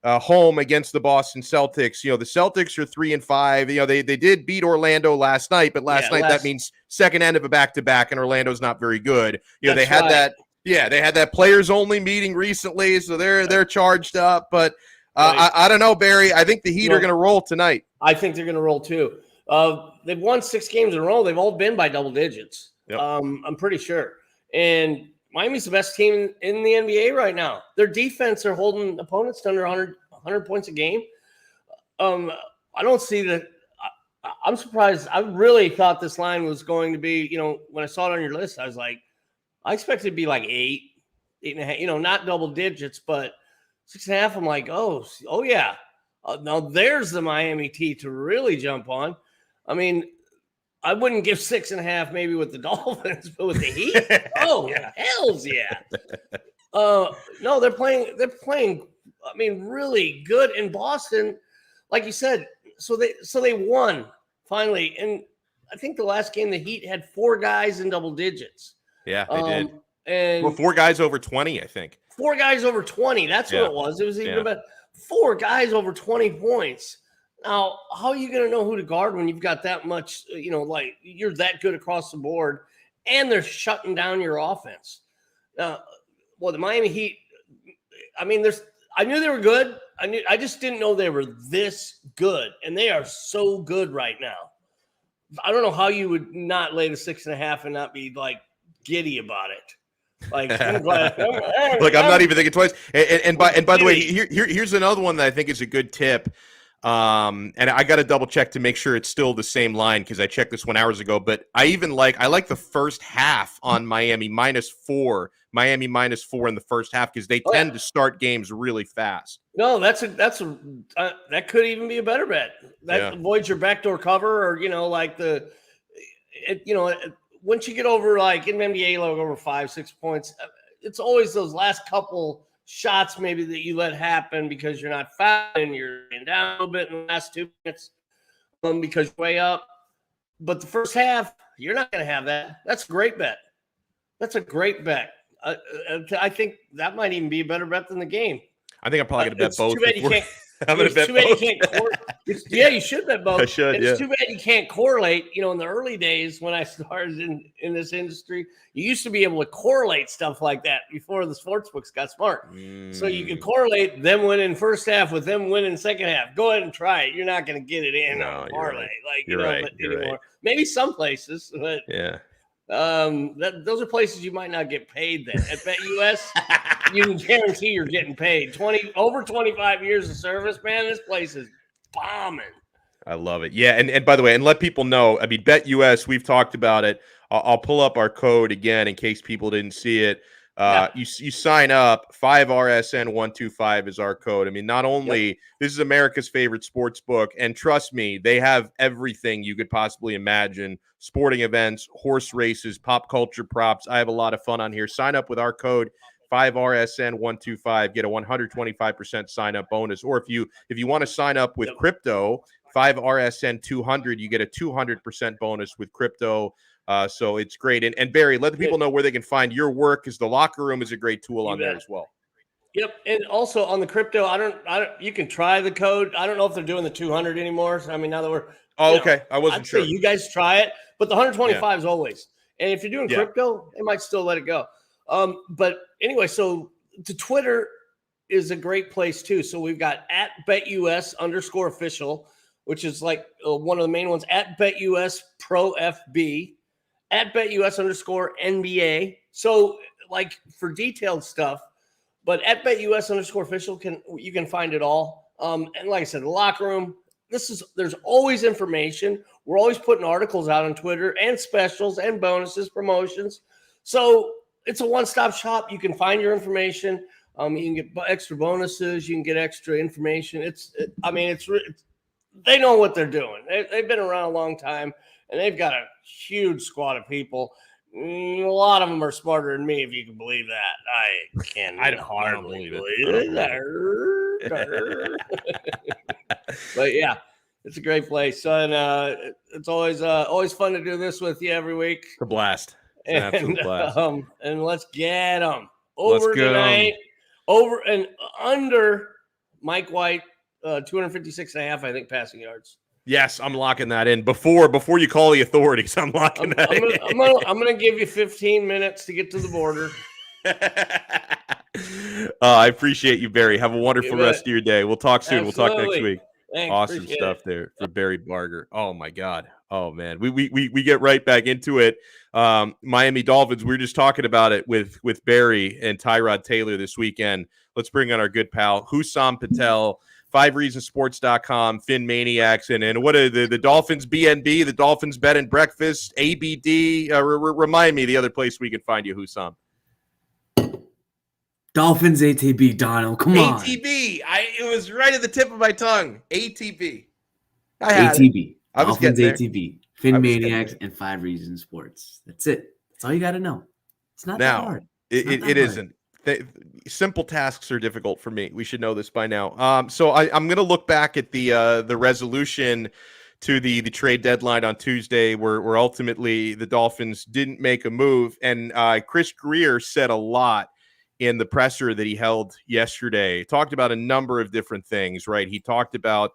home against the Boston Celtics. The Celtics are 3-5. They did beat Orlando last night, but last night that means second end of a back-to-back, and Orlando's not very good. They had that. Yeah, they had that players-only meeting recently, so they're charged up. But I don't know, Barry. I think the Heat are going to roll tonight. I think they're going to roll too. They've won 6 games in a row. They've all been by double digits. Yep. I'm pretty sure. And Miami's the best team in the NBA right now. Their defense are holding opponents to under 100 points a game. I don't see that. I'm surprised. I really thought this line was going to be, when I saw it on your list, I was like, I expected it to be like 8.5, not double digits, but 6.5. I'm like, oh yeah. Now there's the Miami T to really jump on. I mean, I wouldn't give 6.5 maybe with the Dolphins, but with the Heat, yeah. Hells yeah. No, they're playing. I mean, really good in Boston, like you said. So they won finally, and I think the last game the Heat had 4 guys in double digits. Yeah, they did. And 4 guys over 20, I think. 4 guys over 20. That's what it was. It was even about 4 guys over 20 points. Now, how are you going to know who to guard when you've got that much, like you're that good across the board and they're shutting down your offense? The Miami Heat, I mean, I knew they were good. I just didn't know they were this good, and they are so good right now. I don't know how you would not lay the 6.5 and not be like giddy about it. Like, I'm glad. Look, I'm not even thinking twice. And by the way, here's another one that I think is a good tip. And I got to double check to make sure it's still the same line because I checked this 1 hour ago. But I like the first half on Miami -4. Miami -4 in the first half because they tend to start games really fast. No, that could even be a better bet. That avoids your backdoor cover, or once you get over like in NBA, like over 5-6 points, it's always those last couple shots maybe that you let happen because you're not fouling, you're down a little bit in the last 2 minutes because you're way up. But the first half, you're not going to have that. That's a great bet. That's a great bet. I think that might even be a better bet than the game. I think I'm probably going to bet both. Too bad you can't. I'm going to bet both. You should bet both. I should. It's too bad you can't correlate. In the early days when I started in this industry, you used to be able to correlate stuff like that before the sports books got smart. So you could correlate them winning first half with them winning second half. Go ahead and try it. You're not going to get it in on parlay. Right. Maybe some places, but those are places you might not get paid then. At BetUS, you can guarantee you're getting paid. Over 25 years of service, man, this place is bombing. I love it. Yeah, and by the way, and let people know, I mean, BetUS, we've talked about it. I'll pull up our code again in case people didn't see it. You sign up, 5RSN125 is our code. I mean, not only this is America's favorite sports book, and trust me, they have everything you could possibly imagine: sporting events, horse races, pop culture props. I have a lot of fun on here. Sign up with our code 5RSN125, get a 125% sign up bonus. Or if you want to sign up with crypto, 5RSN200, you get a 200% bonus with crypto. So it's great. And Barry, let the people know where they can find your work, because the locker room is a great tool on there as well. Yep. And also on the crypto, you can try the code. I don't know if they're doing the 200 anymore. So, I mean, now that we're, okay. I wasn't sure. You guys try it, but the 125 is always. And if you're doing crypto, they might still let it go. But anyway, so the Twitter is a great place too. So we've got at BetUS_official, which is like one of the main ones, at BetUS Pro FB, at BetUS_NBA. So like for detailed stuff, but at BetUS_official you can find it all. And like I said, the locker room, there's always information. We're always putting articles out on Twitter and specials and bonuses, promotions. So it's a one-stop shop. You can find your information. You can get extra bonuses. You can get extra information. They know what they're doing. They've been around a long time, and they've got a huge squad of people. A lot of them are smarter than me, if you can believe that. I can't. I hardly believe it. But yeah, it's a great place. So, and it's always fun to do this with you every week. It's a blast. It's an absolute blast. And let's get them over tonight. Over and under Mike White, 256.5, I think, passing yards. Yes, I'm locking that in. Before you call the authorities, I'm locking that in. I'm gonna give you 15 minutes to get to the border. I appreciate you, Barry. Have a wonderful rest of your day. We'll talk soon. Absolutely. We'll talk next week. Thanks, awesome stuff there for Barry Barger. Oh my God. Oh man. We get right back into it. Miami Dolphins. We were just talking about it with Barry and Tyrod Taylor this weekend. Let's bring on our good pal Hussain Patel. 5reasonsports.com, Fin Maniacs, and what are the Dolphins BNB, the Dolphins Bed and Breakfast, ABD. Remind me the other place we can find you, Hussain. Dolphins ATB, Donno. Come on. ATB. It was right at the tip of my tongue. ATB. ATB. I was Dolphins getting there. ATB. Fin Maniacs and 5 Reason Sports. That's it. That's all you got to know. It's not that hard. It isn't. Simple tasks are difficult for me. We should know this by now. So I'm going to look back at the resolution to the trade deadline on Tuesday, where ultimately the Dolphins didn't make a move, and Chris Grier said a lot in the presser that he held yesterday. Talked about a number of different things, right? He talked about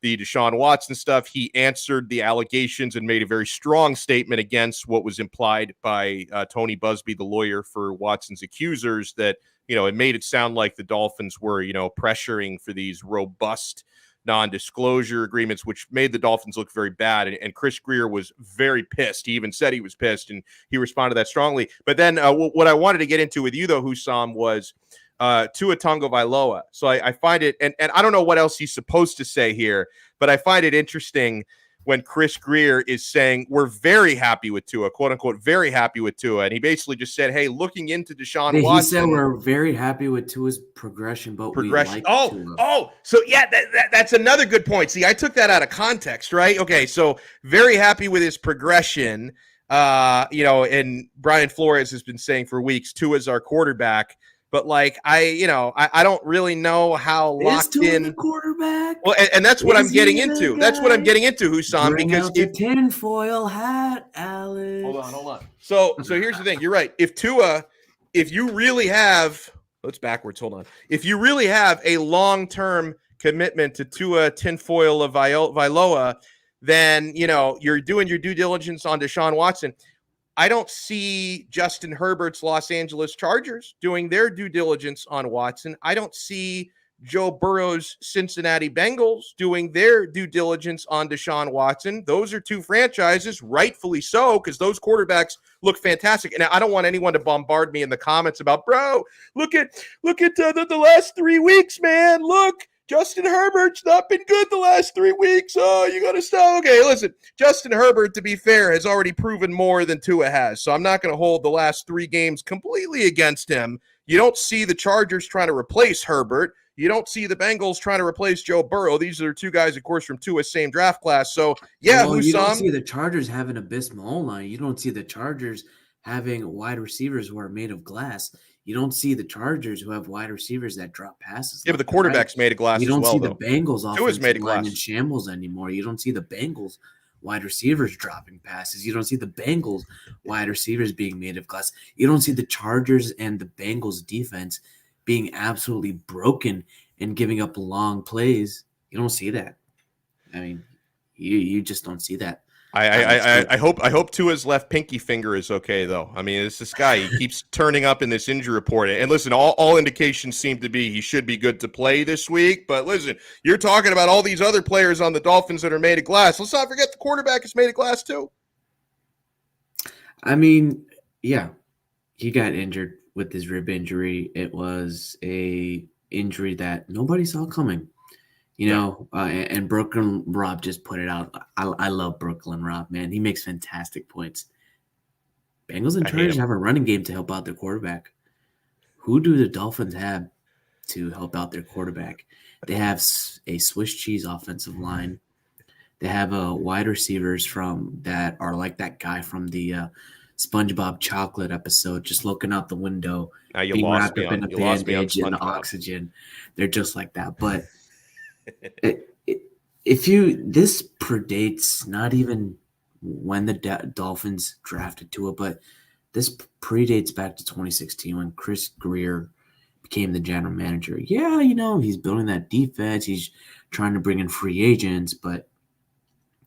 the Deshaun Watson stuff. He answered the allegations and made a very strong statement against what was implied by Tony Busby, the lawyer for Watson's accusers, that, it made it sound like the Dolphins were, pressuring for these robust non-disclosure agreements, which made the Dolphins look very bad. And Chris Grier was very pissed. He even said he was pissed, and he responded that strongly. But then what I wanted to get into with you, though, Hussain, was Tua Tagovailoa. So I find it, and I don't know what else he's supposed to say here, but I find it interesting when Chris Grier is saying we're very happy with Tua, quote unquote, very happy with Tua. And he basically just said, hey, looking into Deshaun Watson. He said we're very happy with Tua's progression, but we like Tua. So yeah, that's another good point. See, I took that out of context, right? Okay, so very happy with his progression. And Brian Flores has been saying for weeks, Tua's our quarterback. But I don't really know how locked in the quarterback. Well, and that's what I'm getting into. That's what I'm getting into, Hussain. Because the tinfoil hat, Alex. Hold on. So here's the thing. You're right. If you really have, let's backwards. Hold on. If you really have a long-term commitment to Tua tinfoil of Vailoa, then you're doing your due diligence on Deshaun Watson. I don't see Justin Herbert's Los Angeles Chargers doing their due diligence on Watson. I don't see Joe Burrow's Cincinnati Bengals doing their due diligence on Deshaun Watson. Those are two franchises, rightfully so, because those quarterbacks look fantastic. And I don't want anyone to bombard me in the comments about, bro, look at the last 3 weeks, man. Look. Justin Herbert's not been good the last 3 weeks. Oh, you got to stop. Okay, listen. Justin Herbert, to be fair, has already proven more than Tua has. So I'm not going to hold the last 3 games completely against him. You don't see the Chargers trying to replace Herbert. You don't see the Bengals trying to replace Joe Burrow. These are 2 guys, of course, from Tua's same draft class. So, yeah, you don't see the Chargers having abysmal line. You don't see the Chargers having wide receivers who are made of glass. You don't see the Chargers who have wide receivers that drop passes. Yeah, but the quarterback's made of glass. You don't see the Bengals offensive line in glass. Shambles anymore. You don't see the Bengals wide receivers dropping passes. You don't see the Bengals wide receivers being made of glass. You don't see the Chargers and the Bengals defense being absolutely broken and giving up long plays. You don't see that. I mean, you just don't see that. I hope Tua's left pinky finger is okay, though. I mean, it's this guy. He keeps turning up in this injury report. And listen, all indications seem to be he should be good to play this week. But listen, you're talking about all these other players on the Dolphins that are made of glass. Let's not forget the quarterback is made of glass, too. I mean, yeah, he got injured with his rib injury. It was a injury that nobody saw coming. And Brooklyn Rob just put it out. I love Brooklyn Rob, man. He makes fantastic points. Bengals and Chargers have a running game to help out their quarterback. Who do the Dolphins have to help out their quarterback? They have a Swiss cheese offensive line. They have wide receivers that are like that guy from the SpongeBob chocolate episode, just looking out the window, being wrapped up in a bandage and oxygen. They're just like that, but. This predates not even when the Dolphins drafted Tua, but this predates back to 2016 when Chris Grier became the general manager. Yeah, he's building that defense. He's trying to bring in free agents, but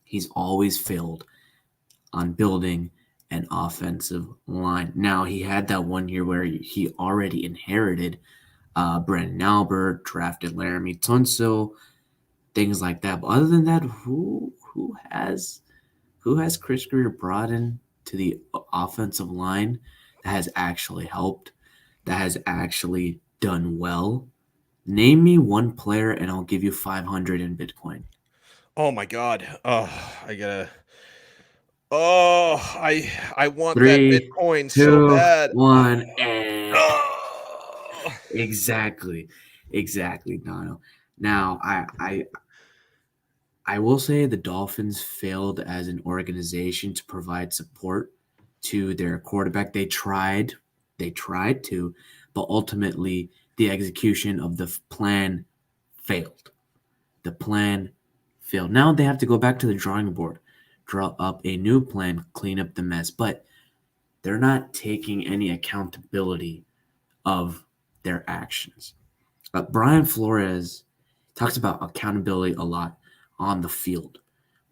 he's always failed on building an offensive line. Now, he had that one year where he already inherited Brandon Albert, drafted Laramie Tunsil, things like that. But other than that, who has Chris Grier brought in to the offensive line that has actually helped, that has actually done well? Name me one player, and I'll give you 500 in Bitcoin. Oh my God. I gotta. Oh, I want that 3, Bitcoin so 2, bad. 1. Oh. Exactly, Donno. Now, I will say the Dolphins failed as an organization to provide support to their quarterback. They tried to, but ultimately the execution of the plan failed. The plan failed. Now they have to go back to the drawing board, draw up a new plan, clean up the mess, but they're not taking any accountability of their actions. Brian Flores talks about accountability a lot on the field.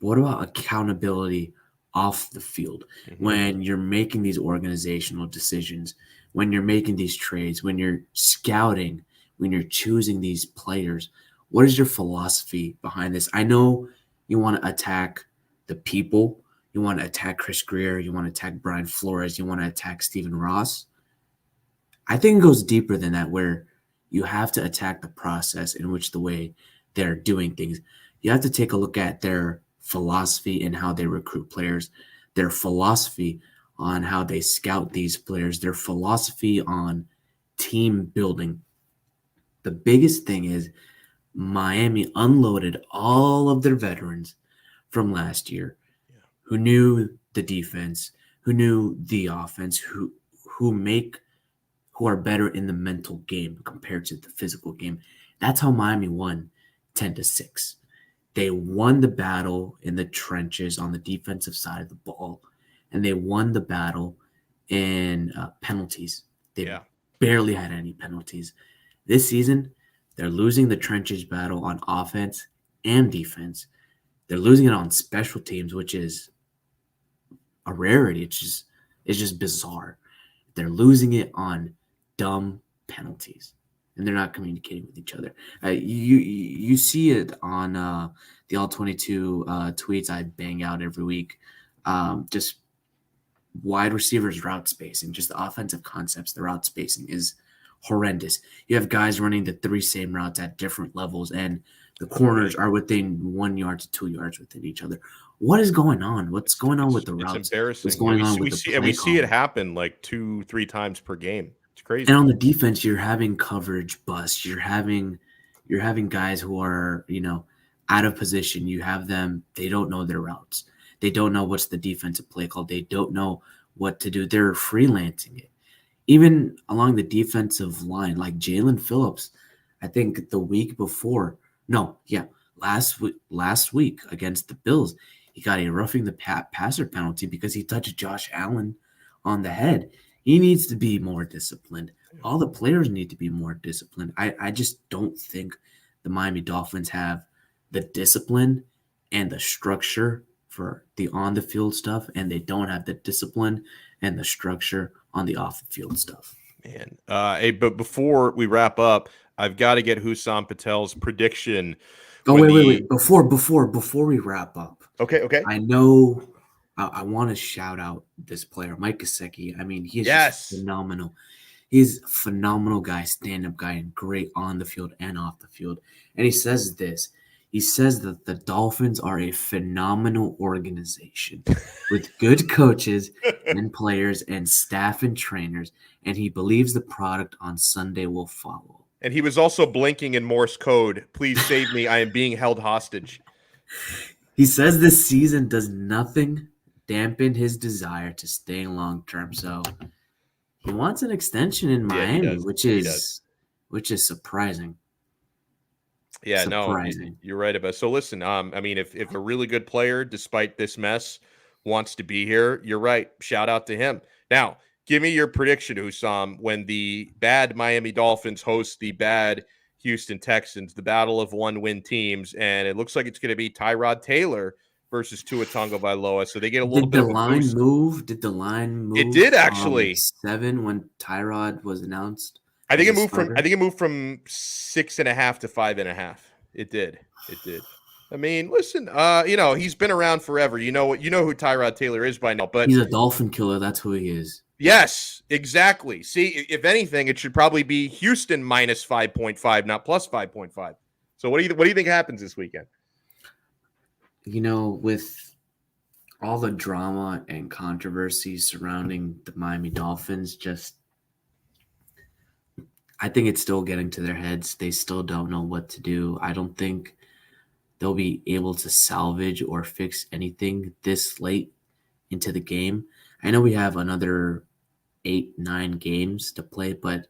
What about accountability off the field when you're making these organizational decisions, when you're making these trades, when you're scouting, when you're choosing these players? What is your philosophy behind this? I know you want to attack the people. You want to attack Chris Greer. You want to attack Brian Flores. You want to attack Stephen Ross. I think it goes deeper than that, where you have to attack the process in which the way they're doing things. You have to take a look at their philosophy and how they recruit players, their philosophy on how they scout these players, their philosophy on team building. The biggest thing is Miami unloaded all of their veterans from last year who knew the defense, who knew the offense, who are better in the mental game compared to the physical game. That's how Miami won 10-6. They won the battle in the trenches on the defensive side of the ball, and they won the battle in penalties. They barely had any penalties. This season, they're losing the trenches battle on offense and defense. They're losing it on special teams, which is a rarity. It's just bizarre. They're losing it on dumb penalties, and they're not communicating with each other. You see it on the All 22 tweets I bang out every week. Just wide receivers route spacing, just the offensive concepts. The route spacing is horrendous. You have guys running the 3 same routes at different levels, and the corners are within 1 yard to 2 yards within each other. What is going on? What's going on with the routes? It's embarrassing. What's going on with the play we see it calling? happen like 2-3 times per game. It's crazy. And on the defense, you're having coverage busts. You're having guys who are, out of position. You have them, they don't know their routes. They don't know what's the defensive play call. They don't know what to do. They're freelancing it. Even along the defensive line, like Jalen Phillips, I think the week before, last week against the Bills, he got a roughing the passer penalty because he touched Josh Allen on the head. He needs to be more disciplined. All the players need to be more disciplined. I just don't think the Miami Dolphins have the discipline and the structure for the on-the-field stuff, and they don't have the discipline and the structure on the off-the-field stuff. Man, hey, but before we wrap up, I've got to get Hussain Patel's prediction. Oh, wait. Before we wrap up. Okay. I know I want to shout out this player, Mike Gesicki. I mean, he is just phenomenal. He's a phenomenal guy, stand-up guy, and great on the field and off the field. And he says this. He says that the Dolphins are a phenomenal organization with good coaches and players and staff and trainers, and he believes the product on Sunday will follow. And he was also blinking in Morse code. Please save me. I am being held hostage. He says this season does nothing dampen his desire to stay long-term. So he wants an extension in Miami, which is surprising. Yeah, surprising. No, you're right about it. So listen, I mean, if a really good player, despite this mess, wants to be here, you're right. Shout out to him. Now, give me your prediction, Hussain, when the bad Miami Dolphins host the bad Houston Texans, the battle of one-win teams, and it looks like it's going to be Tyrod Taylor versus Tua Tagovailoa. So they get a little bit of a boost. Did the line move? It did actually. 7 when Tyrod was announced. I think it moved from 6.5 to 5.5. It did. I mean, listen, he's been around forever. You know who Tyrod Taylor is by now, but he's a Dolphin killer. That's who he is. Yes, exactly. See, if anything, it should probably be Houston minus 5.5, not plus 5.5. So what do you think happens this weekend? With all the drama and controversy surrounding the Miami Dolphins, I think it's still getting to their heads. They still don't know what to do. I don't think they'll be able to salvage or fix anything this late into the game. I know we have another 8-9 games to play, but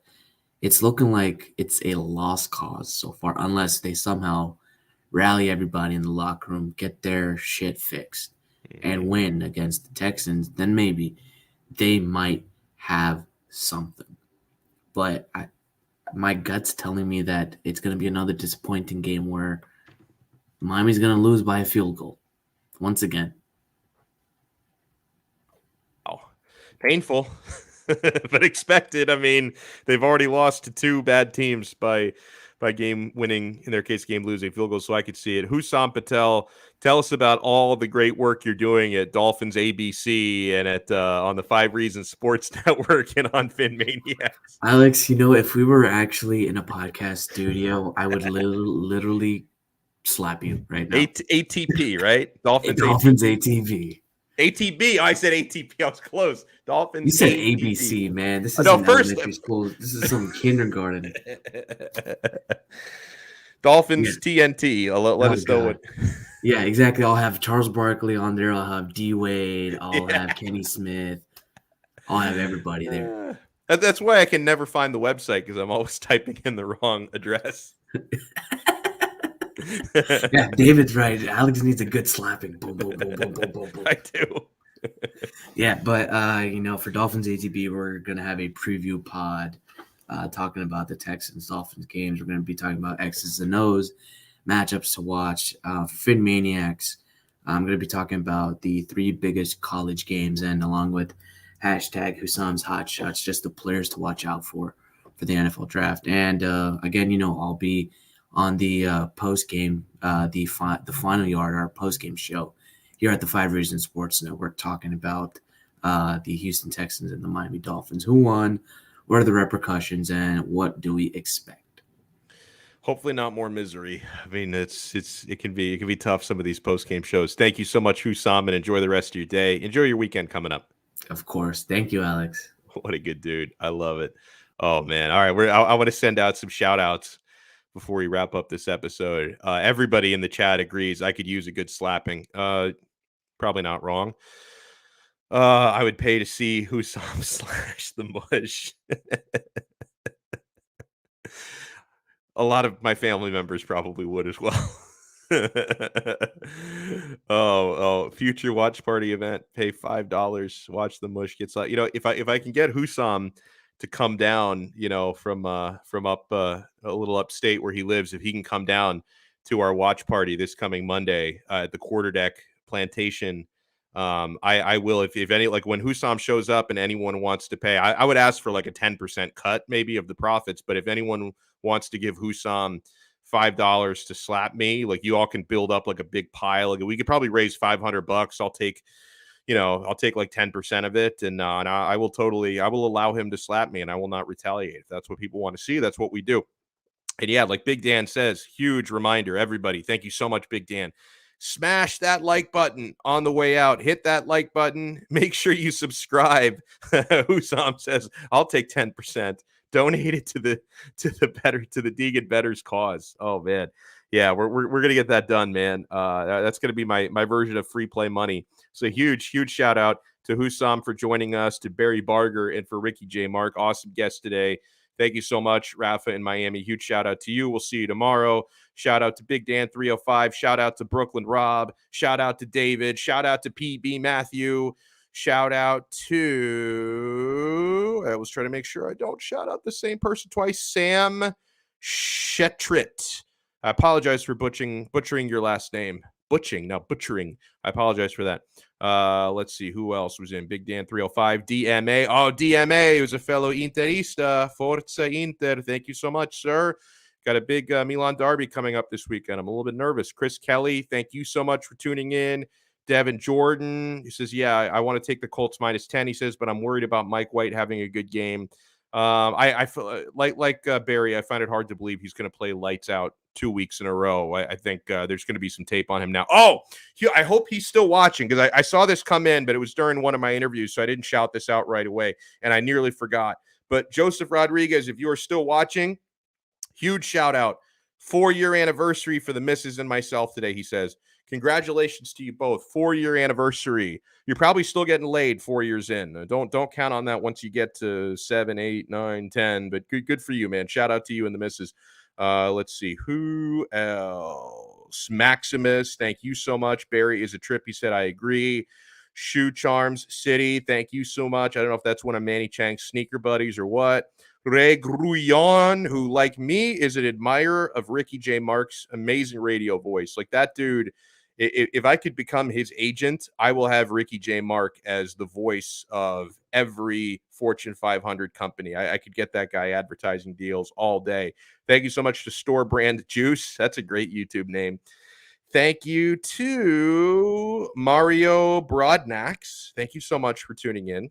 it's looking like it's a lost cause so far, unless they somehow rally everybody in the locker room, get their shit fixed, and win against the Texans. Then maybe they might have something. But my gut's telling me that it's going to be another disappointing game where Miami's going to lose by a field goal once again. Oh, painful, but expected. I mean, they've already lost to two bad teams by game winning, in their case, game losing field goals, so I could see it. Hussain Patel, tell us about all the great work you're doing at Dolphins ABC and at on the 5 Reasons Sports Network and on Fin Maniacs. Alex, if we were actually in a podcast studio, I would literally slap you right now. ATP, right? Dolphins ATV. ATB. I said ATP. I was close. Dolphins. You said ATP. ABC, man. This is elementary school. This is some kindergarten. Dolphins TNT. Let us know what. Yeah, exactly. I'll have Charles Barkley on there. I'll have D Wade. I'll have Kenny Smith. I'll have everybody there. That's why I can never find the website, because I'm always typing in the wrong address. Yeah, David's right. Alex needs a good slapping. Boom, boom, boom, boom, boom, boom, boom. I do. Yeah, but for Dolphins ATB, we're gonna have a preview pod talking about the Texans Dolphins games. We're gonna be talking about X's and O's, matchups to watch. For Fin Maniacs, I'm gonna be talking about the 3 biggest college games, and along with hashtag Hussam's Hot Shots, just the players to watch out for the NFL draft. And again, I'll be on the post game, the final yard, our post game show here at the 5 Reasons Sports Network, talking about the Houston Texans and the Miami Dolphins. Who won? What are the repercussions, and what do we expect? Hopefully, not more misery. I mean, it can be tough, some of these post game shows. Thank you so much, Hussam, and enjoy the rest of your day. Enjoy your weekend coming up. Of course, thank you, Alex. What a good dude. I love it. Oh man. All right, I want to send out some shout outs before we wrap up this episode. Everybody in the chat agrees I could use a good slapping. Probably not wrong. I would pay to see Hussam slash the mush. A lot of my family members probably would as well. Future watch party event. Pay $5. Watch the mush get slapped. If I can get Hussam to come down, from up a little upstate where he lives, if he can come down to our watch party this coming Monday at the Quarterdeck Plantation, I will. If any, like when Hussam shows up and anyone wants to pay, I would ask for like a 10% cut maybe of the profits. But if anyone wants to give Hussam $5 to slap me, like you all can build up like a big pile. Like we could probably raise $500. I'll take like 10% of it, and I will allow him to slap me, and I will not retaliate. If that's what people want to see, that's what we do. And yeah, like Big Dan says, huge reminder, everybody. Thank you so much, Big Dan. Smash that like button on the way out. Hit that like button. Make sure you subscribe. Hussam says, I'll take 10%. Donate it to the Deegan Betters cause. Oh man. Yeah, we're gonna get that done, man. That's gonna be my version of free play money. So huge shout out to Hussam for joining us, to Barry Barger, and for Ricky J. Marc. Awesome guest today. Thank you so much, Rafa in Miami. Huge shout out to you. We'll see you tomorrow. Shout out to Big Dan 305. Shout out to Brooklyn Rob. Shout out to David. Shout out to PB Matthew. Shout out to, I was trying to make sure I don't shout out the same person twice, Sam Shetrit. I apologize for butchering your last name. Butchering. I apologize for that. Let's see who else was in. Big Dan 305. DMA. Oh, DMA was a fellow Interista. Forza Inter. Thank you so much, sir. Got a big Milan derby coming up this weekend. I'm a little bit nervous. Chris Kelly, thank you so much for tuning in. Devin Jordan, he says, yeah, I want to take the Colts -10. He says, but I'm worried about Mike White having a good game. I feel like Barry, I find it hard to believe he's going to play lights out 2 weeks in a row. I think there's going to be some tape on him now. Oh, I hope he's still watching, because I saw this come in, but it was during one of my interviews, so I didn't shout this out right away, and I nearly forgot. But Joseph Rodriguez, if you are still watching, huge shout out. 4-year anniversary for the missus and myself today, he says. Congratulations to you both. 4-year anniversary. You're probably still getting laid 4 years in. Don't count on that once you get to 7, 8, 9, 10. But good for you, man. Shout out to you and the missus. Let's see. Who else? Maximus, thank you so much. Barry is a trip. He said, I agree. Shoe Charms City, thank you so much. I don't know if that's one of Manny Chang's sneaker buddies or what. Ray Gruyon, who, like me, is an admirer of Ricky J. Marc's amazing radio voice. Like, that dude, if I could become his agent, I will have Ricky J. Marc as the voice of every Fortune 500 company. I could get that guy advertising deals all day. Thank you so much to Store Brand Juice. That's a great YouTube name. Thank you to Mario Broadnax. Thank you so much for tuning in.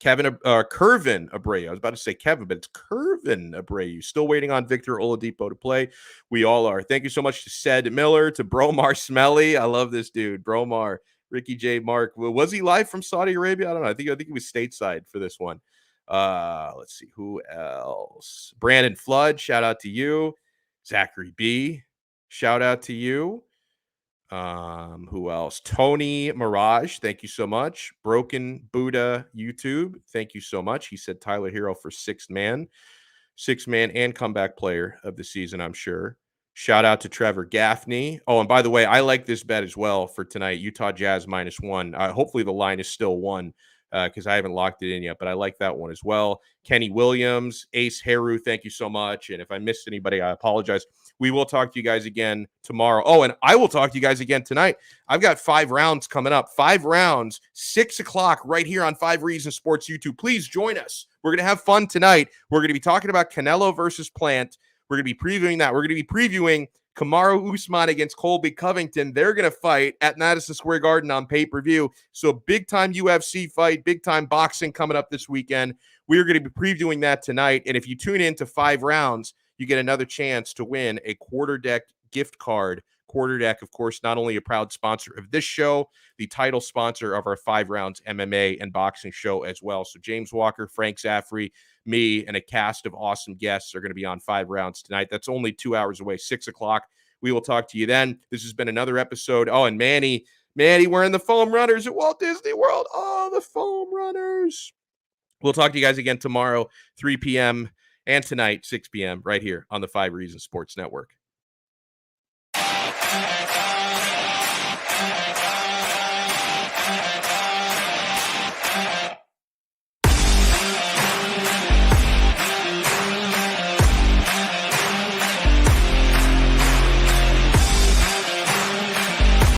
Curvin Abreu. I was about to say Kevin, but it's Curvin Abreu. Still waiting on Victor Oladipo to play. We all are. Thank you so much to Ced Miller, to Bromar Smelly. I love this dude. Bromar, Ricky J. Marc. Was he live from Saudi Arabia? I don't know. I think he was stateside for this one. Let's see. Who else? Brandon Flood. Shout out to you. Zachary B. Shout out to you. Who else? Tony Mirage, thank you so much. Broken Buddha YouTube, thank you so much. He said Tyler Hero for sixth man and comeback player of the season, I'm sure. Shout out to Trevor Gaffney. Oh, and by the way, I like this bet as well for tonight. Utah Jazz -1. Hopefully the line is still 1, because I haven't locked it in yet, but I like that one as well. Kenny Williams, Ace Heru, thank you so much. And if I missed anybody, I apologize. We will talk to you guys again tomorrow. Oh, and I will talk to you guys again tonight. I've got 5 rounds coming up. 5 rounds, 6 o'clock right here on 5 Reasons Sports YouTube. Please join us. We're going to have fun tonight. We're going to be talking about Canelo versus Plant. We're going to be previewing that. We're going to be previewing Kamaru Usman against Colby Covington. They're going to fight at Madison Square Garden on pay-per-view. So big-time UFC fight, big-time boxing coming up this weekend. We're going to be previewing that tonight. And if you tune in to 5 rounds, you get another chance to win a Quarter Deck gift card. Quarter Deck, of course, not only a proud sponsor of this show, the title sponsor of our 5 rounds MMA and boxing show as well. So James Walker, Frank Zaffrey, me, and a cast of awesome guests are going to be on 5 rounds tonight. That's only 2 hours away, 6 o'clock. We will talk to you then. This has been another episode. Oh, and Manny wearing the foam runners at Walt Disney World. Oh, the foam runners. We'll talk to you guys again tomorrow, 3 p.m., and tonight, 6 p.m., right here on the 5 Reasons Sports Network.